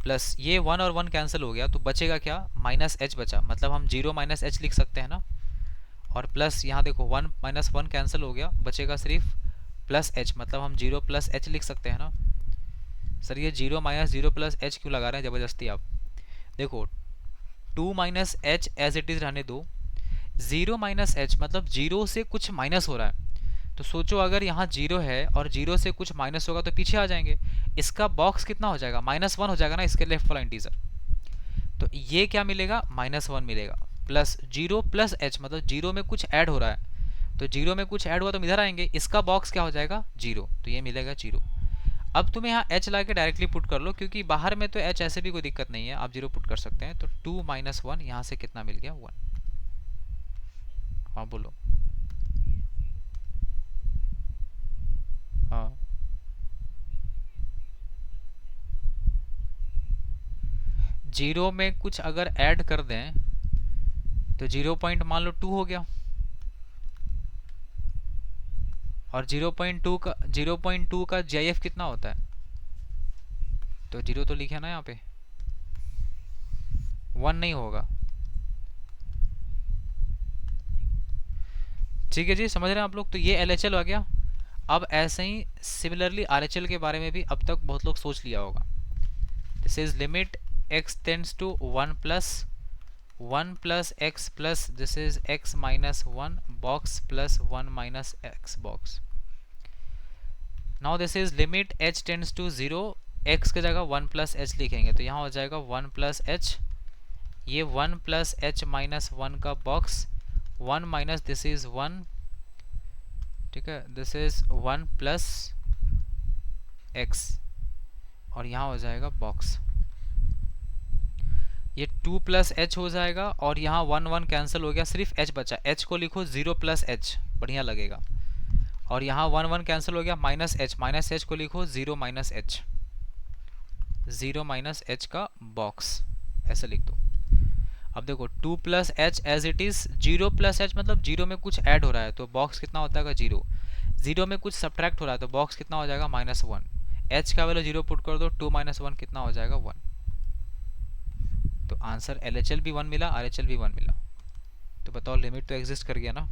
plus ये 1 और 1 कैंसिल हो गया तो बचेगा क्या, माइनस एच बचा, मतलब हम 0 माइनस एच लिख सकते हैं ना. और प्लस यहाँ देखो 1 माइनस 1 कैंसिल हो गया, बचेगा सिर्फ प्लस एच, मतलब हम 0 प्लस एच लिख सकते हैं ना. सर ये 0 माइनस 0 प्लस एच क्यों लगा रहे हैं ज़बरदस्ती आप. देखो 2 minus h as it is रहने दो, 0 माइनस एच मतलब 0 से कुछ माइनस हो रहा है. तो सोचो अगर यहाँ 0 है और 0 से कुछ माइनस होगा तो पीछे आ जाएंगे. इसका बॉक्स कितना हो जाएगा, -1 हो जाएगा ना, इसके लेफ्ट वाला इंटीजर. तो ये क्या मिलेगा, -1 मिलेगा, प्लस 0 प्लस एच मतलब 0 में कुछ ऐड हो रहा है, तो 0 में कुछ ऐड हुआ तो हम इधर आएंगे, इसका बॉक्स क्या हो जाएगा 0, तो ये मिलेगा 0. अब तुम्हें यहाँ h ला के डायरेक्टली पुट कर लो, क्योंकि बाहर में तो h ऐसे भी कोई दिक्कत नहीं है, आप 0 पुट कर सकते हैं. तो 2 माइनस 1 यहाँ से कितना मिल गया, 1. हाँ बोलो. हाँ 0 में कुछ अगर ऐड कर दें तो 0 पॉइंट मान लो 2 हो गया, और 0.2 का जीआईएफ कितना होता है, तो 0 तो लिखे ना यहाँ पे, 1 नहीं होगा. ठीक है जी, समझ रहे हैं आप लोग. तो ये एलएचएल आ गया. अब ऐसे ही सिमिलरली आरएचएल के बारे में भी अब तक बहुत लोग सोच लिया होगा. This is limit x tends to 1 plus x plus this is x minus 1 box plus 1 minus x box. Now this is limit h tends to 0, x की जगह 1 प्लस h लिखेंगे तो यहाँ हो जाएगा 1 प्लस h, ये 1 प्लस h माइनस 1 का box, 1 minus this is 1. ठीक है, दिस इज 1 प्लस x और यहाँ हो जाएगा बॉक्स. ये 2 प्लस एच हो जाएगा और यहाँ 1 1 कैंसिल हो गया, सिर्फ h बचा. h को लिखो 0 प्लस एच, बढ़िया लगेगा. और यहाँ 1 1 कैंसिल हो गया, माइनस एच को लिखो 0 माइनस एच, 0 माइनस एच का बॉक्स, ऐसे लिख दो. अब देखो 2 plus h as it is, 0 plus h मतलब 0 में कुछ ऐड हो रहा है तो बॉक्स कितना होता है 0, 0 में कुछ सब्ट्रैक्ट हो रहा है तो बॉक्स कितना हो जाएगा -1. h का वैल्यू 0 पुट कर दो, 2 माइनस 1 कितना हो जाएगा 1. तो आंसर LHL भी 1 मिला, RHL भी 1 मिला. तो बताओ लिमिट तो एग्जिस्ट कर गया ना,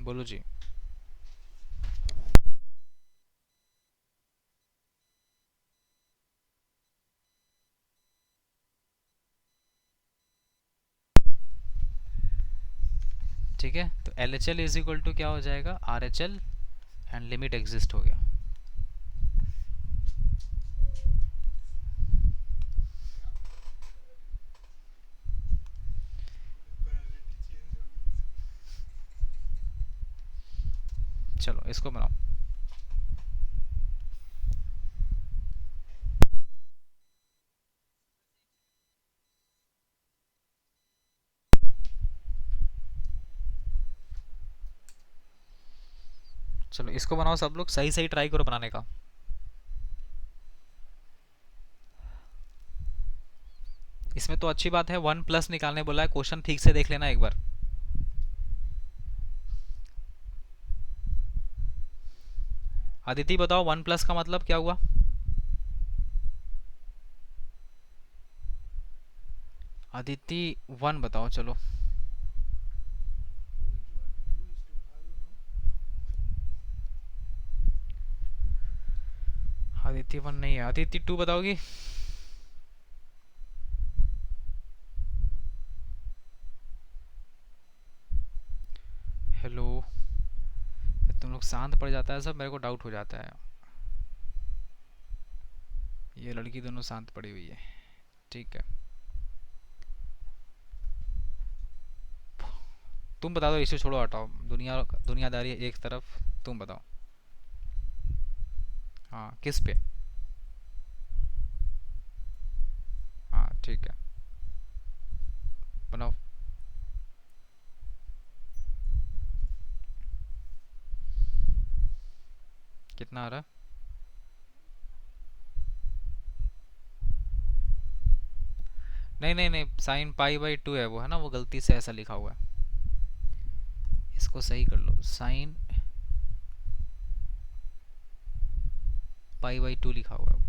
बोलो जी. ठीक है, तो LHL इज इक्वल टू क्या हो जाएगा RHL एंड लिमिट एग्जिस्ट हो गया. चलो इसको बनाओ. चलो इसको बनाओ सब लोग, सही सही ट्राई करो बनाने का. इसमें तो अच्छी बात है 1 प्लस निकालने बोला है, क्वेश्चन ठीक से देख लेना एक बार. अदिति बताओ 1 प्लस का मतलब क्या हुआ. अदिति 1 बताओ. चलो अदिति 1 नहीं है, अदिति 2 बताओगी. हेलो, तुम लोग शांत पड़ जाता है सब, मेरे को डाउट हो जाता है। ये लड़की दोनों शांत पड़ी हुई है, ठीक है। तुम बता दो, इसे छोड़ो, हटाओ, दुनियादारी एक तरफ, तुम बताओ। हाँ, किस पे? हाँ ठीक है, बनाओ। कितना आ रहा है? नहीं नहीं नहीं, साइन पाई बाई टू है वो, है ना, वो गलती से ऐसा लिखा हुआ है। इसको सही कर लो, साइन पाई बाई टू लिखा हुआ है।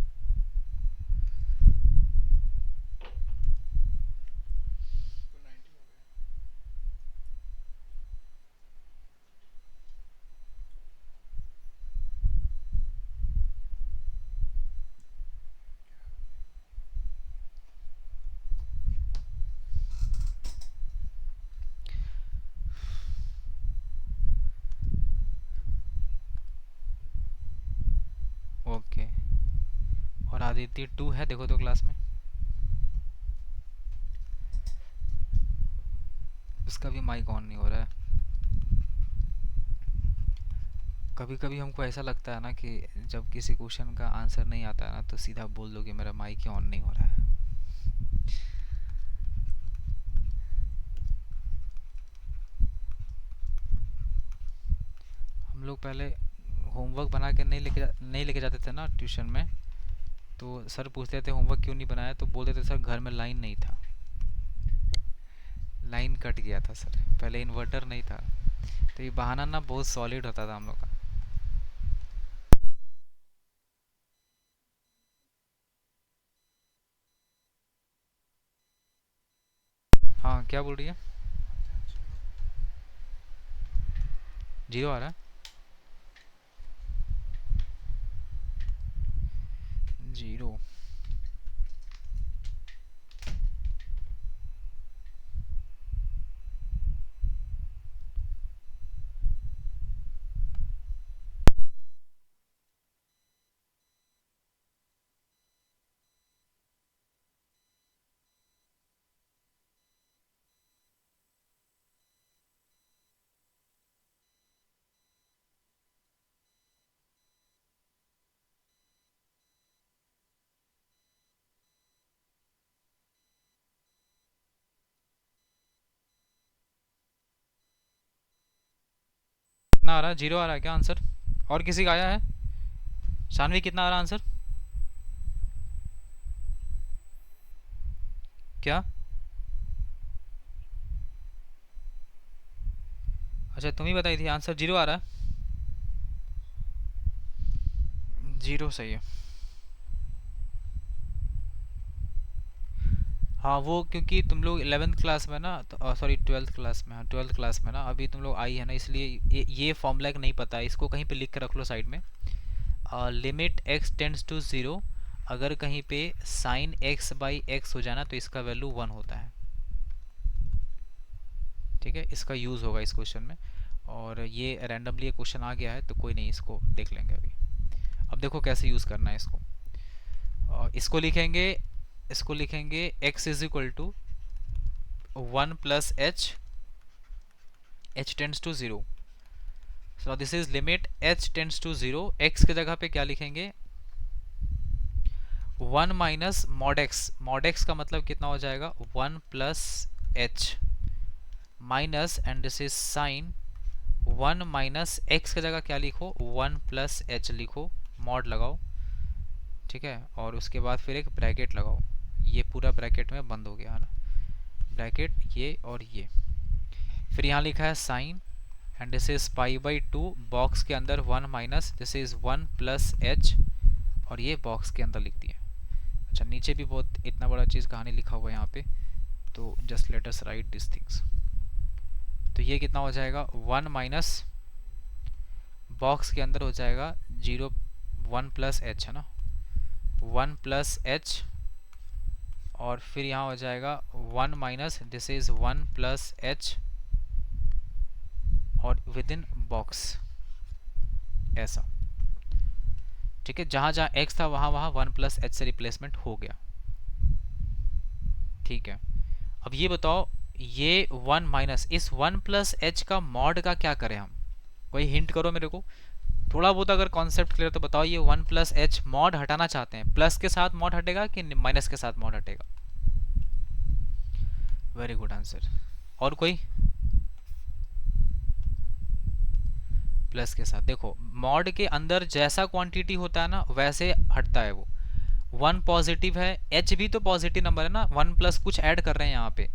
ओके, और आदित्य टू है, देखो तो क्लास में। उसका भी माइक ऑन नहीं हो रहा है। कभी कभी हमको ऐसा लगता है ना कि जब किसी क्वेश्चन का आंसर नहीं आता है ना, तो सीधा बोल दो कि मेरा माइक ही ऑन नहीं हो रहा है। हम लोग पहले होमवर्क बना के नहीं लेके जाते थे ना ट्यूशन में, तो सर पूछते थे होमवर्क क्यों नहीं बनाया, तो बोलते थे सर घर में लाइन नहीं था, लाइन कट गया था सर, पहले इन्वर्टर नहीं था। तो ये बहाना ना बहुत सॉलिड होता था हम लोग का। हाँ, क्या बोल रही है? जीरो आ रहा है? जीरो? कितना आ रहा है? जीरो आ रहा है क्या आंसर? और किसी का आया है? शानवी, कितना आ रहा है आंसर? क्या? अच्छा, तुम ही बताई थी आंसर जीरो आ रहा है। जीरो सही है। हाँ, वो क्योंकि तुम लोग 11th क्लास में ना, तो सॉरी 12th क्लास में, हाँ 12th क्लास में ना अभी तुम लोग आई है ना, इसलिए ये फॉर्मूला नहीं पता है, इसको कहीं पे लिख कर रख लो साइड में। Limit x tends to zero, अगर कहीं पे साइन एक्स बाई एक्स हो जाए ना, तो इसका वैल्यू वन होता है। ठीक है, इसका यूज़ होगा इस क्वेश्चन में। और ये रैंडमली एक क्वेश्चन आ गया है, तो कोई नहीं, इसको देख लेंगे अभी। अब देखो कैसे यूज़ करना है इसको। इसको लिखेंगे x is equal to one plus h tends to zero. So this is limit h tends to zero, x के जगह पे क्या लिखेंगे? One minus mod x, mod x का मतलब कितना हो जाएगा? One plus h minus, and this is sine one minus x की जगह क्या लिखो? वन प्लस एच लिखो, मॉड लगाओ। ठीक है, और उसके बाद फिर एक ब्रैकेट लगाओ, ये पूरा ब्रैकेट में बंद हो गया है ना, ब्रैकेट ये और ये। फिर यहाँ लिखा है sine, and this is pi by two, box के अंदर one minus, this is one plus h, और ये बॉक्स के अंदर लिख दिया। अच्छा, नीचे भी बहुत इतना बड़ा चीज़ कहानी लिखा हुआ है यहाँ पे, तो just let us right this things. तो ये कितना हो जाएगा? वन माइनस बॉक्स के अंदर हो जाएगा जीरो, वन प्लस एच है ना, वन प्लस एच, और फिर यहाँ हो जाएगा one minus, this is one plus h, और विद इन बॉक्स। ऐसा। ठीक है, जहाँ जहाँ x था वहाँ वहाँ 1 + h से रिप्लेसमेंट हो गया। ठीक है, अब ये बताओ, ये 1 माइनस इस 1 + h का मॉड का क्या करें हम? कोई हिंट करो मेरे को, थोड़ा बहुत अगर कॉन्सेप्ट क्लियर तो बताओ। ये 1 + h मॉड हटाना चाहते हैं, प्लस के साथ मॉड हटेगा कि माइनस के साथ मॉड हटेगा? Very good answer. और कोई? प्लस के साथ। देखो, मॉड के अंदर जैसा क्वांटिटी होता है ना वैसे हटता है वो। 1 पॉजिटिव है, h भी तो पॉजिटिव नंबर है ना, 1 प्लस कुछ ऐड कर रहे हैं यहाँ पे,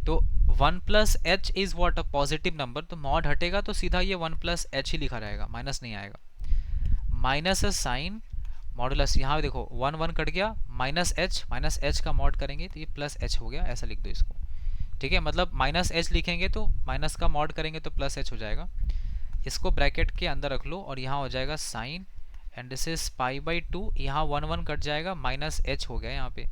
तो 1 + h is what, a positive number, तो मॉड हटेगा तो सीधा ये 1 + h ही लिखा रहेगा, माइनस नहीं आएगा। माइनस साइन मॉडुलस, यहाँ देखो 1 1 कट गया, माइनस एच का मॉड करेंगे तो ये +h हो गया, ऐसा लिख दो इसको। ठीक है, मतलब -h लिखेंगे तो माइनस का मॉड करेंगे तो +h हो जाएगा। इसको ब्रैकेट के अंदर रख लो और यहाँ हो जाएगा साइन, एंड दिस इज π/2, यहाँ 1 1 कट जाएगा, -h हो गया यहाँ पे।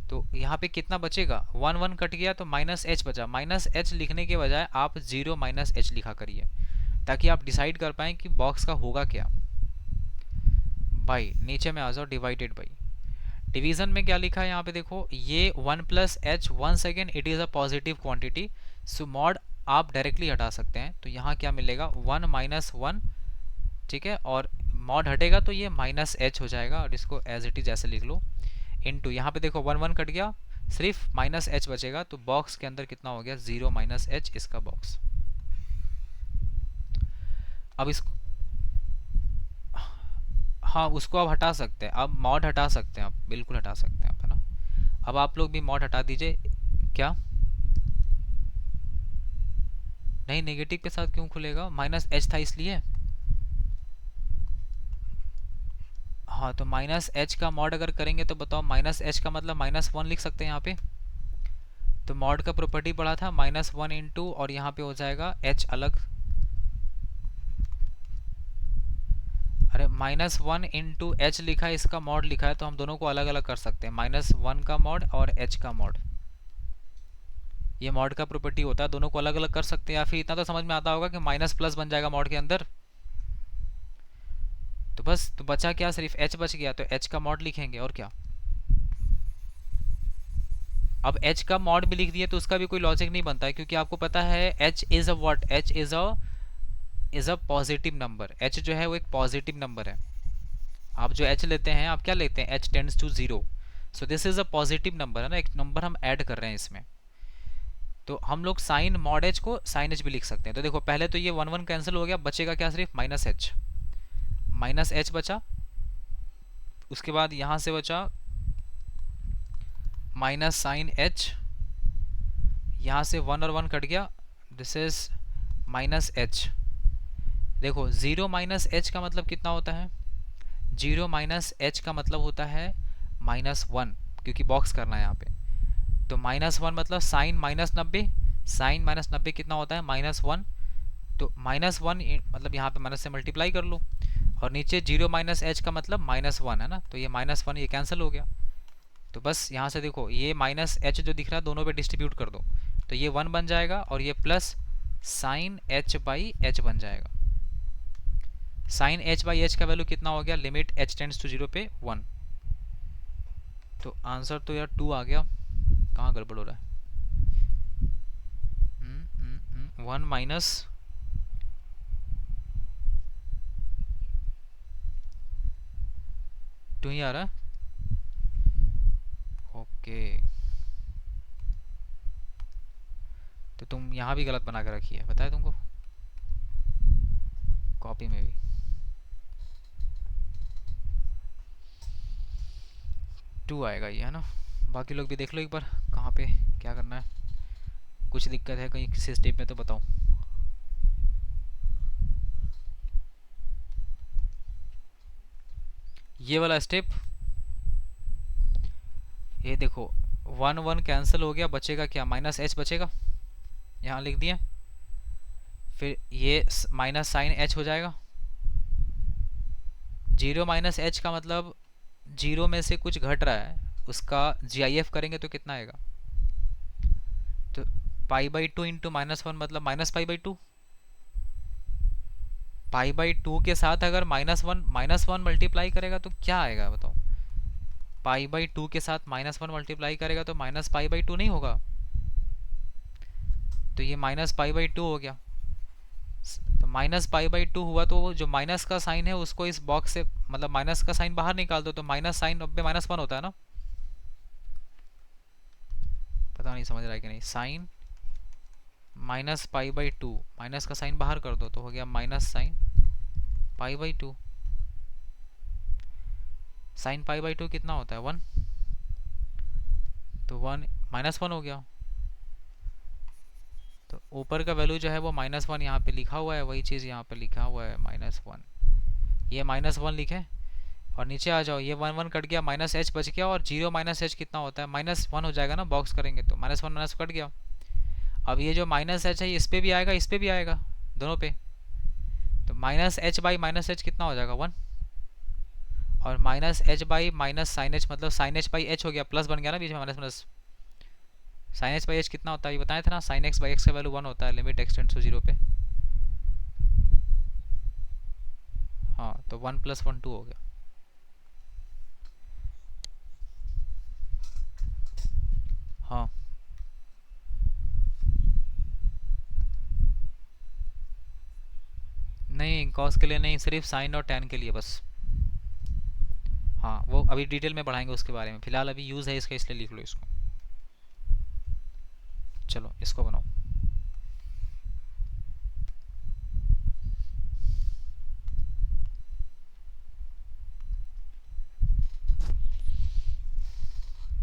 तो यहाँ पे कितना बचेगा, 1 1 कट गया तो -h बचा। -h लिखने के बजाय आप 0 -h लिखा करिए, ताकि आप डिसाइड कर पाएँ कि बॉक्स का होगा क्या। बाई, नीचे में आ जाओ, डिवाइडेड बाई। डिवीजन में क्या लिखा है यहाँ पे देखो, ये 1 + h, once again it is a positive quantity, so mod आप डायरेक्टली हटा सकते हैं। तो यहाँ क्या मिलेगा, 1 - 1। ठीक है, और मॉड हटेगा तो ये -h हो जाएगा, और इसको एज इट इज ऐसे लिख लो। इनटू यहाँ पे देखो 1 1 कट गया, सिर्फ -h बचेगा, तो बॉक्स के अंदर कितना हो गया, 0 -h इसका बॉक्स। अब इसको, हाँ उसको आप हटा सकते हैं, अब मॉड हटा सकते हैं, आप बिल्कुल हटा सकते हैं आप, है ना। अब आप लोग भी मॉड हटा दीजिए। क्या? नहीं, नेगेटिव के साथ क्यों खुलेगा, -h था इसलिए। हाँ, तो -h का मॉड अगर करेंगे तो बताओ, -h का मतलब -1 लिख सकते हैं यहाँ पे। तो मॉड का प्रॉपर्टी पढ़ा था, -1 इंटू, और यहाँ पे हो जाएगा h अलग। अरे -1 इंटू एच लिखा है, इसका मॉड लिखा है, तो हम दोनों को अलग अलग कर सकते हैं, -1 का मॉड और h का मॉड। ये मॉड का प्रॉपर्टी होता है, दोनों को अलग अलग कर सकते हैं। या फिर इतना तो समझ में आता होगा कि माइनस प्लस बन जाएगा मॉड के अंदर। तो बस, तो बचा क्या, सिर्फ h बच गया, तो h का मॉड लिखेंगे, और क्या। अब h का मॉड भी लिख दिए तो उसका भी कोई लॉजिक नहीं बनता है, क्योंकि आपको पता है h is a what, h is a positive number. h जो है वो एक पॉजिटिव नंबर है। आप जो h लेते हैं, आप क्या लेते हैं, h tends to 0, so this is a positive number, है ना, एक नंबर हम ऐड कर रहे हैं इसमें। तो हम लोग साइन मॉड h को साइन h भी लिख सकते हैं। तो देखो, पहले तो ये 1 1 कैंसिल हो गया, बचेगा क्या, सिर्फ -h। -h बचा, उसके बाद यहाँ से बचा -sin h, यहाँ से 1 और 1 कट गया, दिस इज -h। देखो 0 -h का मतलब कितना होता है, 0 -h का मतलब होता है -1, क्योंकि बॉक्स करना है यहाँ पे। तो -1 मतलब साइन -90, साइन -90 कितना होता है, -1। तो -1 मतलब यहाँ पे माइनस से मल्टीप्लाई कर लो, और नीचे 0 -h का मतलब -1 है ना, तो ये -1 ये कैंसिल हो गया। तो बस यहाँ से देखो, ये -h जो दिख रहा है दोनों पे डिस्ट्रीब्यूट कर दो, तो ये 1 बन जाएगा, और ये प्लस साइन h/h बन जाएगा। साइन h/h का वैल्यू कितना हो गया, लिमिट h टेंड्स टू 0 पे 1। तो आंसर तो यार 2 आ गया, कहाँ गड़बड़ हो रहा है। 1 माइनस, टू ही आ रहा है। ओके, तो तुम यहाँ भी गलत बना कर रखी है, बताया तुमको, कॉपी में भी। 2 आएगा ये, है ना। बाकी लोग भी देख लो एक बार, कहाँ पे क्या करना है, कुछ दिक्कत है कहीं किसी स्टेप में तो बताओ। ये वाला स्टेप, ये देखो 1 1 कैंसिल हो गया, बचेगा क्या, -h बचेगा, यहाँ लिख दिया। फिर ये -sin h हो जाएगा। 0 -h का मतलब 0 में से कुछ घट रहा है, उसका GIF करेंगे तो कितना आएगा, तो π/2 इंटू -1 मतलब -π/2। पाई बाई टू के साथ अगर माइनस वन मल्टीप्लाई करेगा तो क्या आएगा बताओ? पाई बाई टू के साथ माइनस वन मल्टीप्लाई करेगा तो माइनस पाई बाई टू नहीं होगा? तो ये माइनस पाई बाई टू हो गया। तो माइनस पाई बाई टू हुआ तो वो जो माइनस का साइन है उसको इस बॉक्स से, मतलब माइनस का साइन बाहर निकाल दो, तो माइनस साइन अब माइनस वन होता है ना। पता नहीं समझ रहा है कि नहीं। Sine minus pi by two, minus का साइन बाहर कर दो तो हो गया minus sine pi by two. Sine pi by two कितना होता है? वन। तो वन माइनस वन हो गया। तो ऊपर का वैल्यू जो है वो माइनस वन यहाँ पे लिखा हुआ है, वही चीज़ यहाँ पे लिखा हुआ है माइनस वन। ये माइनस वन लिखे और नीचे आ जाओ, ये वन वन कट गया, माइनस एच बच गया, और जीरो माइनस एच कितना होता है? माइनस वन हो जाएगा ना, बॉक्स करेंगे तो माइनस वन माइनस कट गया। अब ये जो माइनस एच है इस पर भी आएगा, इस पर भी आएगा, दोनों पे। तो minus h by minus h कितना हो जाएगा? वन। और minus h by minus sine h, मतलब साइन एच बाई एच हो गया, प्लस बन गया ना बीच में, minus minus. Sine h by h कितना होता है ये बताया था ना, साइन एक्स बाई एक्स का वैल्यू वन होता है limit x tends to zero पे। हाँ, तो वन प्लस वन टू हो गया। हाँ, नहीं कॉस के लिए नहीं, सिर्फ साइन और टेन के लिए बस। हाँ, वो अभी डिटेल में पढ़ाएंगे उसके बारे में, फिलहाल अभी यूज़ है इसका इसलिए लिख लो इसको। चलो इसको बनाओ।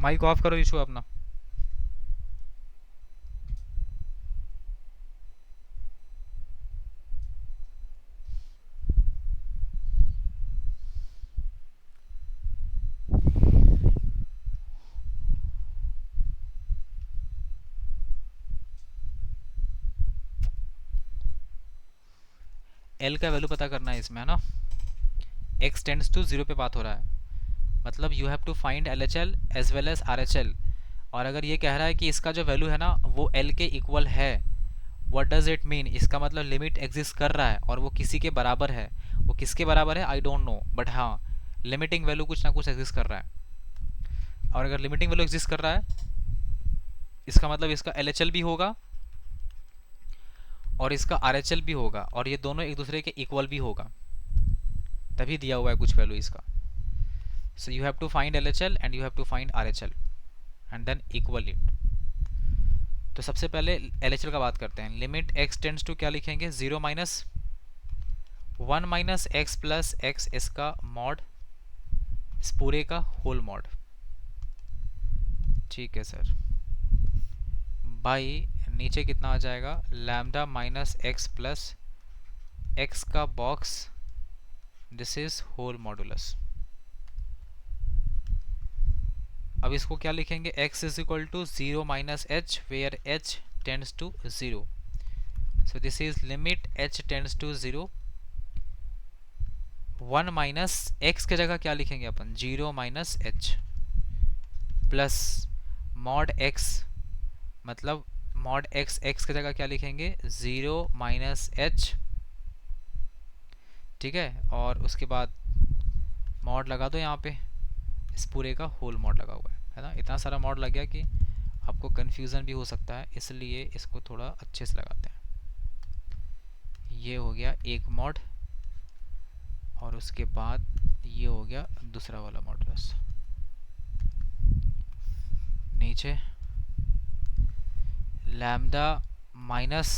माइक ऑफ करो इशू अपना। एल का वैल्यू पता करना है इसमें, है ना। एक्स टेंड्स टू जीरो पे बात हो रहा है, मतलब you have to find L H L as well as R H L. और अगर ये कह रहा है कि इसका जो वैल्यू है ना वो एल के इक्वल है, व्हाट डज इट मीन? इसका मतलब लिमिट एग्जिस्ट कर रहा है और वो किसी के बराबर है। वो किसके बराबर है आई डोंट नो, बट हाँ लिमिटिंग वैल्यू कुछ ना कुछ एग्जिस्ट कर रहा है। और अगर लिमिटिंग वैल्यू एग्जिस्ट कर रहा है इसका मतलब इसका एल एच एल भी होगा और इसका आर एच एल भी होगा, और ये दोनों एक दूसरे के इक्वल भी होगा, तभी दिया हुआ है कुछ वैल्यू इसका। So you have to find L H L and you have to find R H L and then equal it. तो सबसे पहले एल एच एल का बात करते हैं। लिमिट एक्स टेंड्स टू क्या लिखेंगे? Zero minus one minus x plus x, इसका मॉड, इस पूरे का होल मॉड। ठीक है सर। बाई नीचे कितना आ जाएगा? Lambda minus x plus x का box, this is whole modulus. अब इसको क्या लिखेंगे? x is equal to zero minus h where h tends to zero. So this is limit h tends to zero. One minus x के जगह क्या लिखेंगे अपन? Zero minus h plus mod x, मतलब मॉड x, x की जगह क्या लिखेंगे? Zero minus h. ठीक है, और उसके बाद मॉड लगा दो यहाँ पे, इस पूरे का होल मॉड लगा हुआ है ना। इतना सारा मॉड लग गया कि आपको कन्फ्यूज़न भी हो सकता है, इसलिए इसको थोड़ा अच्छे से लगाते हैं। ये हो गया एक मॉड और उसके बाद ये हो गया दूसरा वाला मॉडुलस। नीचे लैम्डा माइनस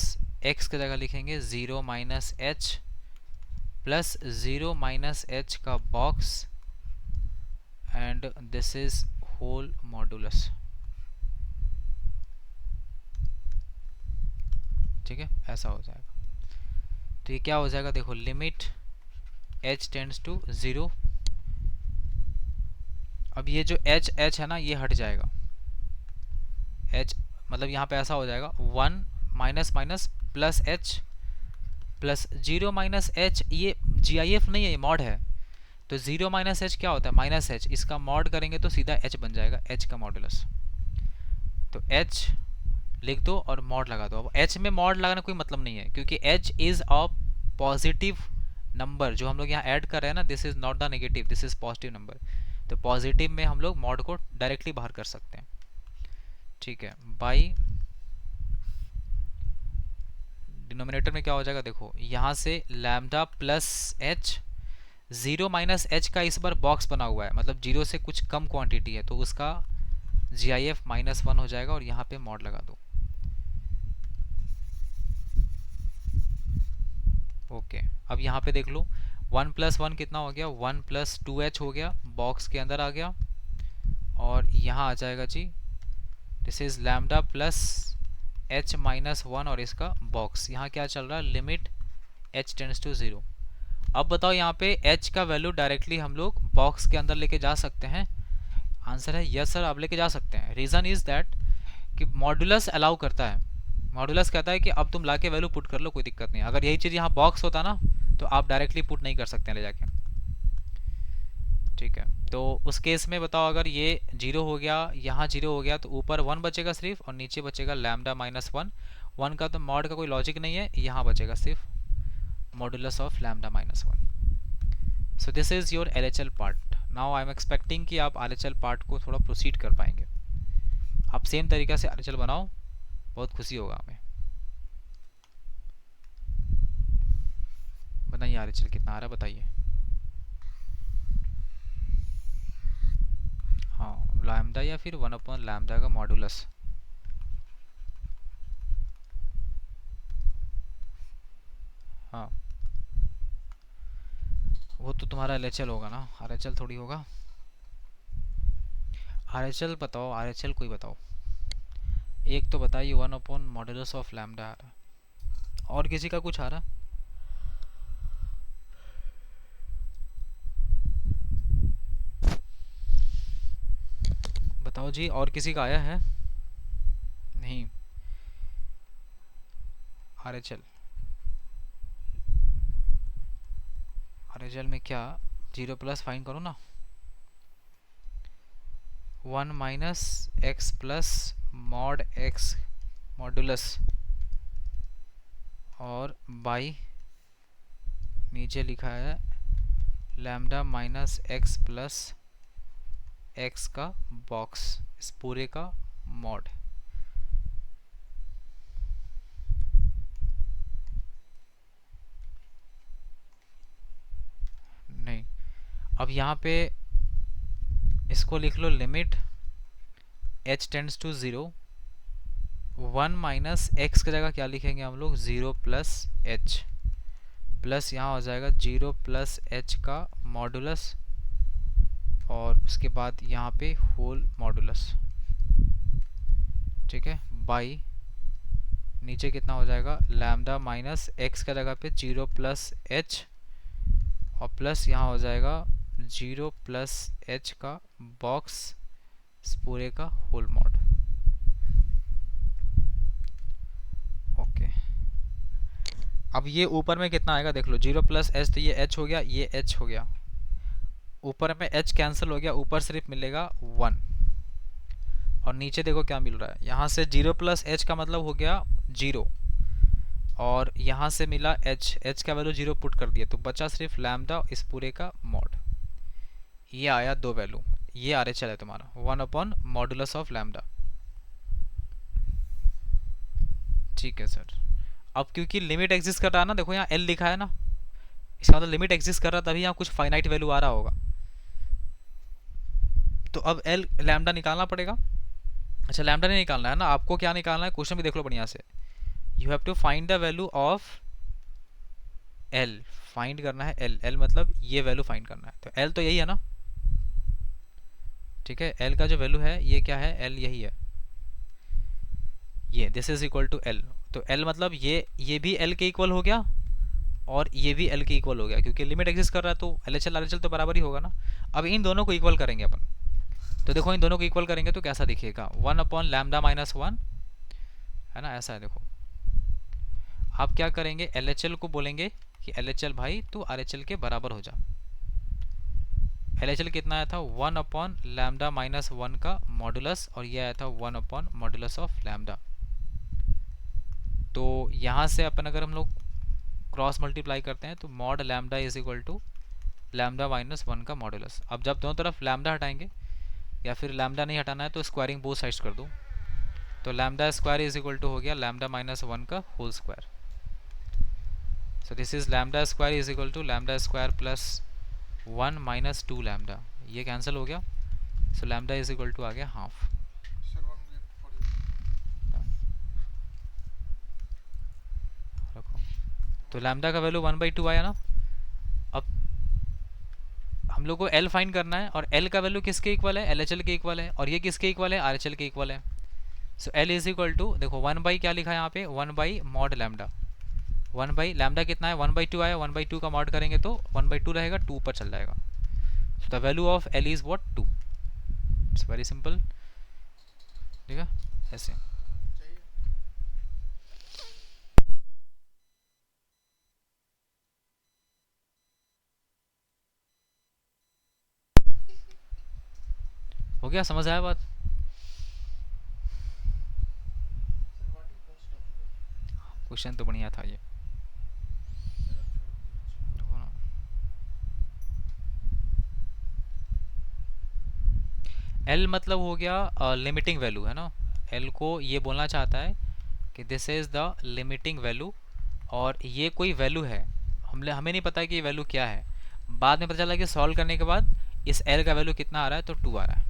एक्स की जगह लिखेंगे zero minus h plus zero minus h का box and this is whole modulus. ठीक है, ऐसा हो जाएगा। तो ये क्या हो जाएगा? देखो limit h tends to zero. अब ये जो h है ना ये हट जाएगा। h मतलब यहाँ पे ऐसा हो जाएगा one minus minus plus H plus zero minus H. ये GIF नहीं है, ये मॉड है। तो जीरो माइनस एच क्या होता है? Minus H. इसका मॉड करेंगे तो सीधा h बन जाएगा, h का मॉडुलस। तो h लिख दो और मॉड लगा दो। अब h में मॉड लगाना कोई मतलब नहीं है क्योंकि h is a positive number जो हम लोग यहाँ ऐड कर रहे हैं ना, this is not the negative, this is positive number. तो पॉजिटिव में हम लोग मॉड को डायरेक्टली बाहर कर सकते हैं, ठीक है। बाई डिनोमिनेटर में क्या हो जाएगा, देखो यहाँ से lambda plus H, zero minus h का इस बार बॉक्स बना हुआ है, मतलब जीरो से कुछ कम क्वांटिटी है, तो उसका GIF -1 हो जाएगा और यहाँ पे मॉड लगा दो। ओके, अब यहाँ पे देख लो 1 + 1 कितना हो गया, 1 + 2h हो गया, बॉक्स के अंदर आ गया। और यहाँ आ जाएगा जी, this is lambda plus h -1 और इसका बॉक्स, यहाँ क्या चल रहा है, लिमिट h टेंड्स टू 0। अब बताओ यहाँ पे h का वैल्यू डायरेक्टली हम लोग बॉक्स के अंदर लेके जा सकते हैं? आंसर है यस सर, आप लेके जा सकते हैं। रीज़न इज दैट कि मॉड्यूलस अलाउ करता है, मॉड्यूलस कहता है कि अब तुम लाके वैल्यू पुट कर लो, कोई दिक्कत नहीं। अगर यही चीज़ यहाँ बॉक्स होता ना तो आप डायरेक्टली पुट नहीं कर सकते ले जाके, ठीक है। तो उस केस में बताओ, अगर ये 0 हो गया, यहाँ 0 हो गया, तो ऊपर 1 बचेगा सिर्फ और नीचे बचेगा लैम्डा -1। 1 का तो मॉड का कोई लॉजिक नहीं है, यहाँ बचेगा सिर्फ modulus of lambda -1। So this is your LHL part. Now I am expecting कि आप RHL पार्ट को थोड़ा प्रोसीड कर पाएंगे। आप सेम तरीका से RHL बनाओ, बहुत खुशी होगा हमें। बताइए RHL कितना आ रहा है, बताइए। हाँ, लैम्डा या फिर 1/λ का मॉड्यूलस। हाँ, वो तो तुम्हारा LHL होगा ना, RHL थोड़ी होगा। RHL बताओ, RHL कोई बताओ, एक तो बताइए 1/मॉड्यूलस ऑफ लैम्डा आ रहा है, और किसी का कुछ आ रहा? बताओ जी, और किसी का आया है? नहीं। RHL, RHL में क्या, 0 प्लस फाइन करो ना, 1 - x plus mod x modulus और बाई नीचे लिखा है लैम्डा -x प्लस x का बॉक्स, इस पूरे का मॉड। नहीं, अब यहाँ पे इसको लिख लो, limit h tends to 0, 1 - x की जगह क्या लिखेंगे हम लोग, 0 प्लस h, प्लस यहाँ हो जाएगा 0 प्लस h का मॉडुलस और उसके बाद यहाँ पे होल मॉडुलस, ठीक है। बाई नीचे कितना हो जाएगा, लैम्डा -x का जगह पे 0 प्लस h और प्लस यहाँ हो जाएगा 0 प्लस h का बॉक्स, इस पूरे का होल मॉड। ओके, अब ये ऊपर में कितना आएगा देख लो, 0 प्लस h, तो ये h हो गया, ये h हो गया, ऊपर में h कैंसिल हो गया, ऊपर सिर्फ मिलेगा 1 और नीचे देखो क्या मिल रहा है, यहाँ से 0 प्लस h का मतलब हो गया 0 और यहाँ से मिला h का वैल्यू 0 पुट कर दिया, तो बचा सिर्फ लैम्डा, इस पूरे का मॉड। ये आया दो वैल्यू, ये RHL है तुम्हारा 1/मॉड्यूलस ऑफ लैम्डा, ठीक है सर। अब क्योंकि लिमिट एग्जिस्ट कर रहा है ना, देखो यहाँ L लिखा है ना, इसका मतलब लिमिट एग्जिस्ट कर रहा है, तभी यहाँ कुछ फाइनाइट वैल्यू आ रहा होगा, तो अब L लैम्डा निकालना पड़ेगा। अच्छा, लैम्डा नहीं निकालना है ना आपको, क्या निकालना है, क्वेश्चन भी देख लो बढ़िया से, you have to find the value of L, find करना है L मतलब ये वैल्यू फाइंड करना है, तो L तो यही है ना, ठीक है। L का जो वैल्यू है ये क्या है, L यही है, ये this is equal to L, तो L मतलब ये भी L के इक्वल हो गया और ये भी L के इक्वल हो गया, क्योंकि लिमिट एग्जिस्ट कर रहा है, तो LHL RHL तो बराबर ही होगा ना। अब इन दोनों को इक्वल करेंगे अपन, तो देखो इन दोनों को इक्वल करेंगे तो कैसा दिखेगा, 1/λ-1 है ना, ऐसा है। देखो आप क्या करेंगे, LHL को बोलेंगे कि LHL भाई तू RHL के बराबर हो जा। LHL कितना आया था, 1/λ-1 का मॉडुलस और ये आया था 1/मॉडुलस ऑफ लैम्डा। तो यहाँ से अपन अगर हम लोग क्रॉस मल्टीप्लाई करते हैं तो mod lambda is equal to lambda minus 1 का मॉडुलस। अब जब दोनों तरफ लैम्डा हटाएंगे या फिर लैम्डा नहीं हटाना है तो स्क्वायरिंग बोथ साइड्स कर दो, तो lambda square is equal to हो गया लैम्डा माइनस 1 का whole square. So this is lambda square is equal to lambda square plus 1 minus 2 lambda, ये कैंसिल हो गया। So lambda is equal to आ गया हाफ। रखो, तो लैम्डा का वैल्यू 1/2 आया ना। अब हम लोग को L फाइंड करना है और L का वैल्यू किसके इक्वल है, LHL के इक्वल है, और ये किसके इक्वल है, RHL के इक्वल है। सो L इज इक्वल टू, देखो 1 बाई क्या लिखा है यहाँ पे, 1 by mod lambda, 1 by lambda कितना है 1/2 आया, 1/2 का मॉड करेंगे तो 1/2 रहेगा, 2 पर चल जाएगा। So the value of L is what, 2। It's very simple, ठीक है ऐसे। हो गया, समझ आया बात। क्वेश्चन तो बढ़िया था ये। L मतलब हो गया लिमिटिंग वैल्यू है ना। L को ये बोलना चाहता है कि this is the limiting value, और ये कोई वैल्यू है, हमें नहीं पता कि ये वैल्यू क्या है। बाद में पता चला कि सॉल्व करने के बाद इस L का वैल्यू कितना आ रहा है, तो 2 आ रहा है।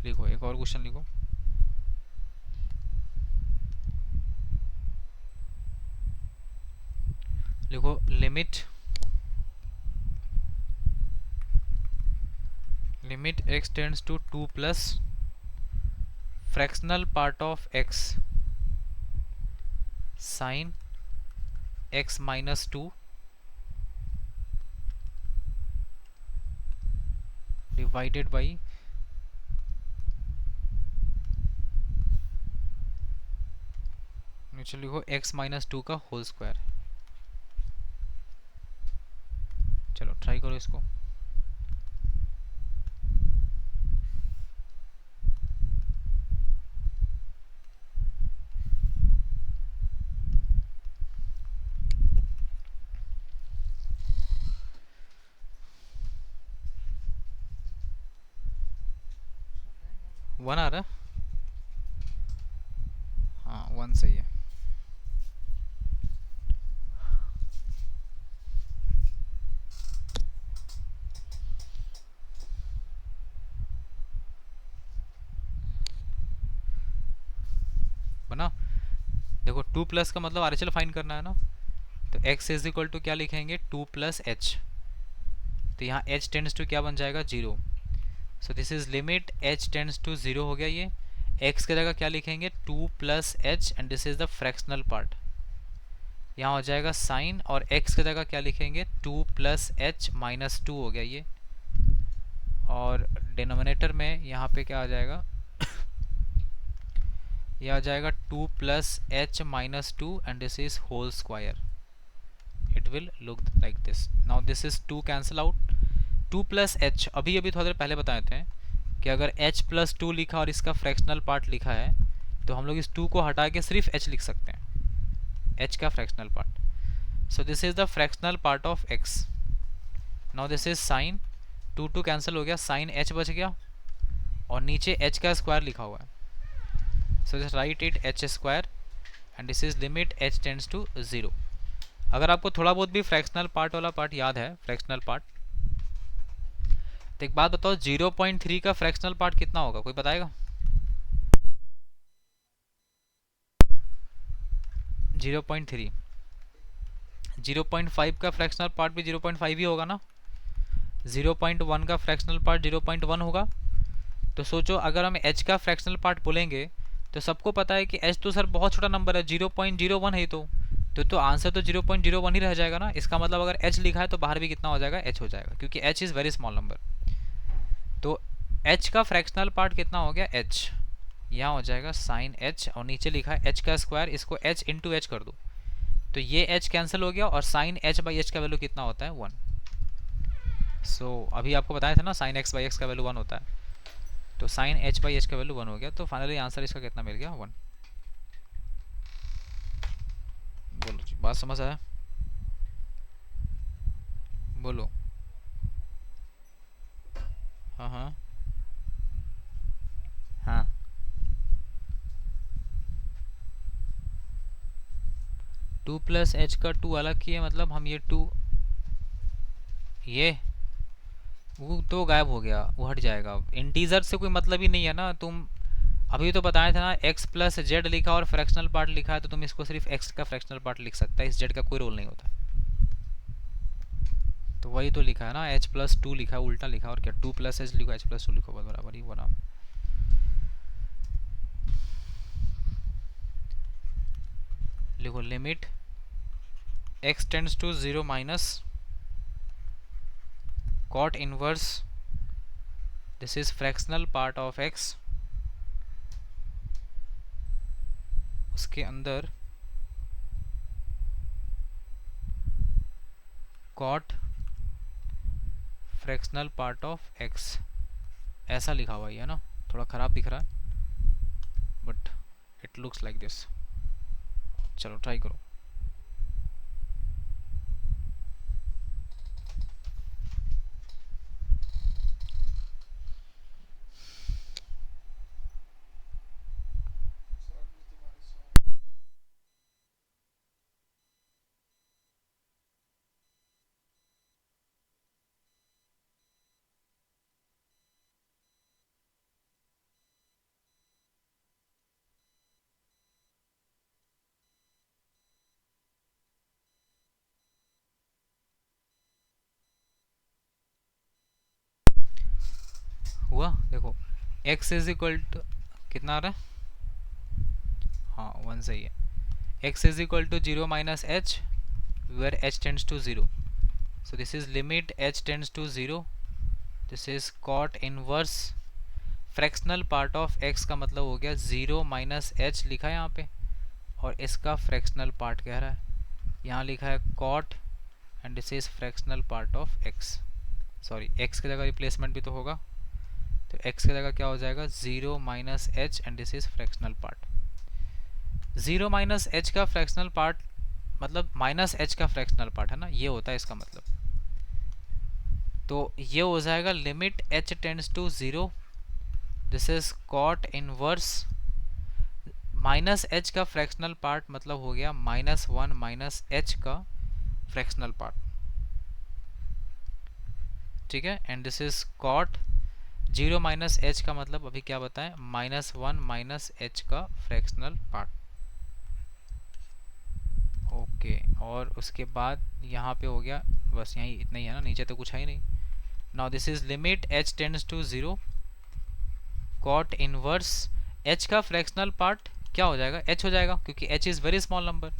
लिखो एक और क्वेश्चन लिखो। लिखो limit x tends to 2 plus fractional part of x sine x minus 2 divided by नीचे लिखो x माइनस 2 का होल स्क्वायर। चलो ट्राई करो इसको। वन आ रहा है, हाँ 1 सही है। बना, देखो 2 प्लस का मतलब RHL फाइंड करना है ना, तो x इज इक्वल टू क्या लिखेंगे, 2 प्लस एच, तो यहाँ h टेंड्स टू क्या बन जाएगा, 0। So this is limit h tends to 0 हो गया ये। x की जगह क्या लिखेंगे, 2 plus H, and this is the fractional part, यहाँ हो जाएगा साइन, और x की जगह क्या लिखेंगे, 2 प्लस एच माइनस 2 हो गया ये, और डिनोमिनेटर में यहाँ पे क्या आ जाएगा, यह आ जाएगा 2 plus h minus 2, and this is whole square. It will look like this. Now this is 2 cancel out, 2 plus h, अभी थोड़ी देर पहले बताए थे कि अगर h प्लस 2 लिखा और इसका फ्रैक्शनल पार्ट लिखा है तो हम लोग इस 2 को हटा के सिर्फ h लिख सकते हैं, h का fractional part. So this is the fractional part of x। Now this is sign, 2 cancel हो गया, साइन h बच गया, और नीचे h का स्क्वायर लिखा हुआ है। So just write it h square, and this is limit h tends to 0। अगर आपको थोड़ा बहुत भी फ्रैक्शनल पार्ट वाला पार्ट याद है, फ्रैक्शनल पार्ट, तो एक बात बताओ 0.3 का फ्रैक्शनल पार्ट कितना होगा, कोई बताएगा। 0.3, 0.5 का फ्रैक्शनल पार्ट भी 0.5 ही होगा ना, 0.1 का फ्रैक्शनल पार्ट 0.1 होगा। तो सोचो अगर हम h का फ्रैक्शनल पार्ट बोलेंगे तो सबको पता है कि h तो सर बहुत छोटा नंबर है, 0.01 है, तो आंसर तो 0.01 ही रह जाएगा ना। इसका मतलब अगर h लिखा है तो बाहर भी कितना हो जाएगा, h हो जाएगा, क्योंकि h is very small number. तो h का फ्रैक्शनल पार्ट कितना हो गया, h, यहाँ हो जाएगा साइन एच, और नीचे लिखा है एच का स्क्वायर, इसको एच इंटू एच कर दो तो ये एच कैंसिल हो गया, और साइन एच बाई एच का वैल्यू कितना होता है 1। सो अभी आपको बताया था ना साइन एक्स बाई एक्स का वैल्यू 1 होता है, तो साइन एच बाई एच का वैल्यू 1 हो गया, तो फाइनली आंसर इसका कितना मिल गया 1। बोलो जी, बात समझ आया? बोलो। हाँ हाँ हाँ। 2 प्लस एच का 2 अलग किए, मतलब हम ये 2, ये वो तो गायब हो गया, वो हट जाएगा। इंटीजर से कोई मतलब ही नहीं है ना। तुम अभी तो बताया था ना x प्लस जेड लिखा और फ्रैक्शनल पार्ट लिखा है, तो तुम इसको सिर्फ x का फ्रैक्शनल पार्ट लिख सकता है, इस z का कोई रोल नहीं होता। तो वही तो लिखा है ना, h प्लस 2 लिखा है, उल्टा लिखा, और क्या 2 प्लस एच लिखो h प्लस 2 लिखो, बस बराबर ही बना। लिखो limit x tends to 0 minus cot inverse, this is fractional part of x, उसके अंदर cot fractional part of x, ऐसा लिखा हुआ है ना, थोड़ा ख़राब दिख रहा है but it looks like this. चलो ट्राई करो। हुआ देखो, x इज इक्वल टू कितना आ रहा है, हाँ 1 सही है। x is equal to 0 minus h where h tends to 0, so this is limit h tends to 0, this is cot inverse fractional part of x का मतलब हो गया 0 माइनस एच लिखा है यहाँ पे, और इसका फ्रैक्शनल पार्ट कह रहा है, यहाँ लिखा है cot and this is fractional part of x, sorry x की जगह रिप्लेसमेंट भी तो होगा, तो x की जगह क्या हो जाएगा 0 minus H and this is fractional part. 0 minus h का फ्रैक्शनल पार्ट मतलब माइनस एच का फ्रैक्शनल पार्ट है ना, ये होता है इसका मतलब। तो ये हो जाएगा limit h tends to 0, this is cot inverse minus h का फ्रैक्शनल पार्ट मतलब हो गया -1 माइनस एच का फ्रैक्शनल पार्ट, ठीक है। And this is cot 0 minus h का मतलब अभी क्या बताएं, -1 माइनस एच का फ्रैक्शनल पार्ट। ओके, और उसके बाद यहाँ पे हो गया, बस यही इतना ही है ना, नीचे तो कुछ है ही नहीं। Now this is limit h tends to 0, cot inverse h का फ्रैक्शनल पार्ट क्या हो जाएगा, h हो जाएगा, क्योंकि h is very small number,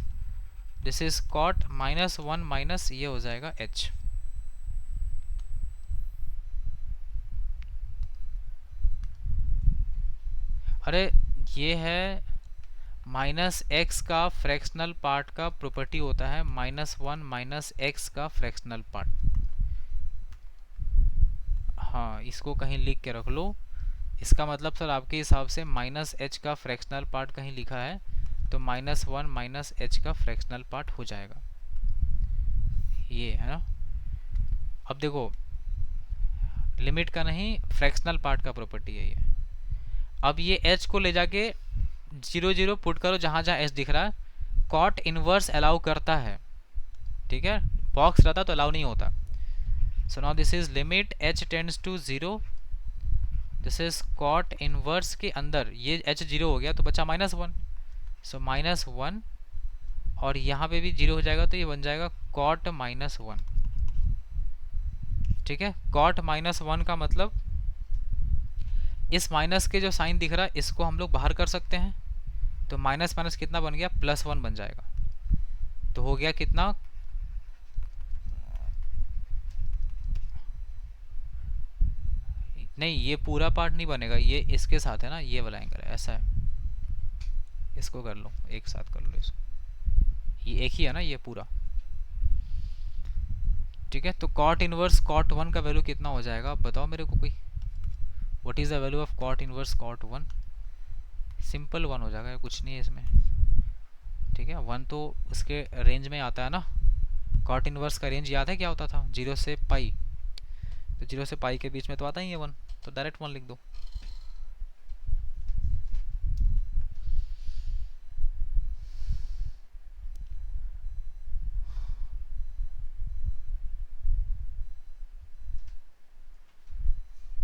this is cot -1 minus ये हो जाएगा h। अरे ये है माइनस एक्स का फ्रैक्शनल पार्ट का प्रॉपर्टी होता है -1 माइनस एक्स का फ्रैक्शनल पार्ट। हाँ, इसको कहीं लिख के रख लो, इसका मतलब सर आपके हिसाब से माइनस एच का फ्रैक्शनल पार्ट कहीं लिखा है, तो -1 माइनस एच का फ्रैक्शनल पार्ट हो जाएगा, ये है ना। अब देखो लिमिट का नहीं, फ्रैक्शनल पार्ट का प्रॉपर्टी है ये। अब ये एच को ले जाके 0 0 पुट करो जहाँ जहाँ एच दिख रहा है, cot इनवर्स अलाउ करता है, ठीक है, बॉक्स रहता तो अलाउ नहीं होता। So now this is limit h tends to 0, this is cot inverse के अंदर ये h 0 हो गया तो बचा -1, सो -1, और यहाँ पे भी 0 हो जाएगा तो ये बन जाएगा cot -1, ठीक है। cot -1 का मतलब इस माइनस के जो साइन दिख रहा है इसको हम लोग बाहर कर सकते हैं, तो माइनस माइनस कितना बन गया, +1 बन जाएगा, तो हो गया कितना, नहीं ये पूरा पार्ट नहीं बनेगा, ये इसके साथ है ना, ये वाला एंगल है, ऐसा है, इसको कर लो, एक साथ कर लो इसको, ये एक ही है ना ये पूरा। ठीक है, तो कॉट इनवर्स कॉट वन का वैल्यू कितना हो जाएगा, आप बताओ मेरे को कोई। What is the value of cot inverse cot one? Simple one हो जाएगा, कुछ नहीं है इसमें। ठीक है, वन तो उसके रेंज में आता है ना। कॉट इनवर्स का रेंज याद है क्या होता था, 0 से पाई, तो 0 से पाई के बीच में तो आता ही है वन, तो डायरेक्ट वन लिख दो।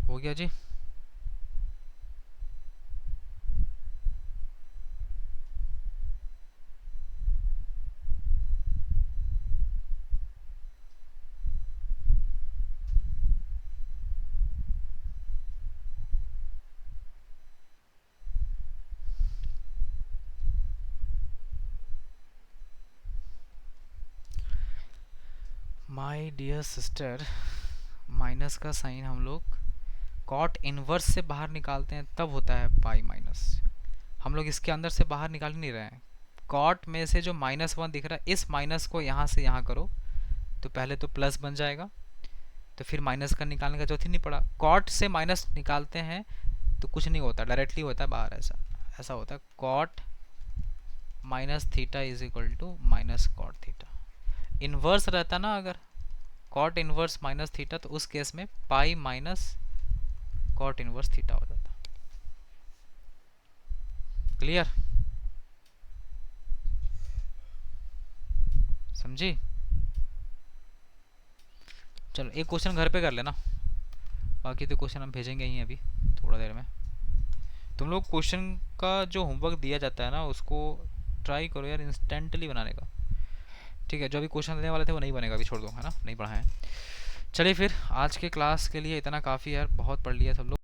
हो गया जी। माय डियर सिस्टर, माइनस का साइन हम लोग कॉट इनवर्स से बाहर निकालते हैं तब होता है पाई माइनस। हम लोग इसके अंदर से बाहर निकाल नहीं रहे हैं। कॉट में से जो -1 दिख रहा है, इस माइनस को यहाँ से यहाँ करो तो पहले तो प्लस बन जाएगा, तो फिर माइनस का निकालने का जरूरत ही नहीं पड़ा। कॉट से माइनस निकालते हैं तो कुछ नहीं होता, डायरेक्टली होता है बाहर। ऐसा ऐसा होता है, cot minus theta is equal to minus cot theta. Inverse रहता ना अगर, कॉट इनवर्स माइनस थीटा, तो उस केस में pi minus cot inverse theta हो जाता। क्लियर, समझी? चलो एक क्वेश्चन घर पे कर लेना, बाकी तो क्वेश्चन हम भेजेंगे ही अभी थोड़ा देर में। तुम लोग क्वेश्चन का जो होमवर्क दिया जाता है ना, उसको ट्राई करो यार इंस्टेंटली बनाने का। ठीक है, जो अभी क्वेश्चन देने वाले थे वो नहीं बनेगा, अभी छोड़ दो, है ना, नहीं पढ़ा है। चलिए फिर आज के क्लास के लिए इतना काफ़ी है यार, बहुत पढ़ लिया सब लोग।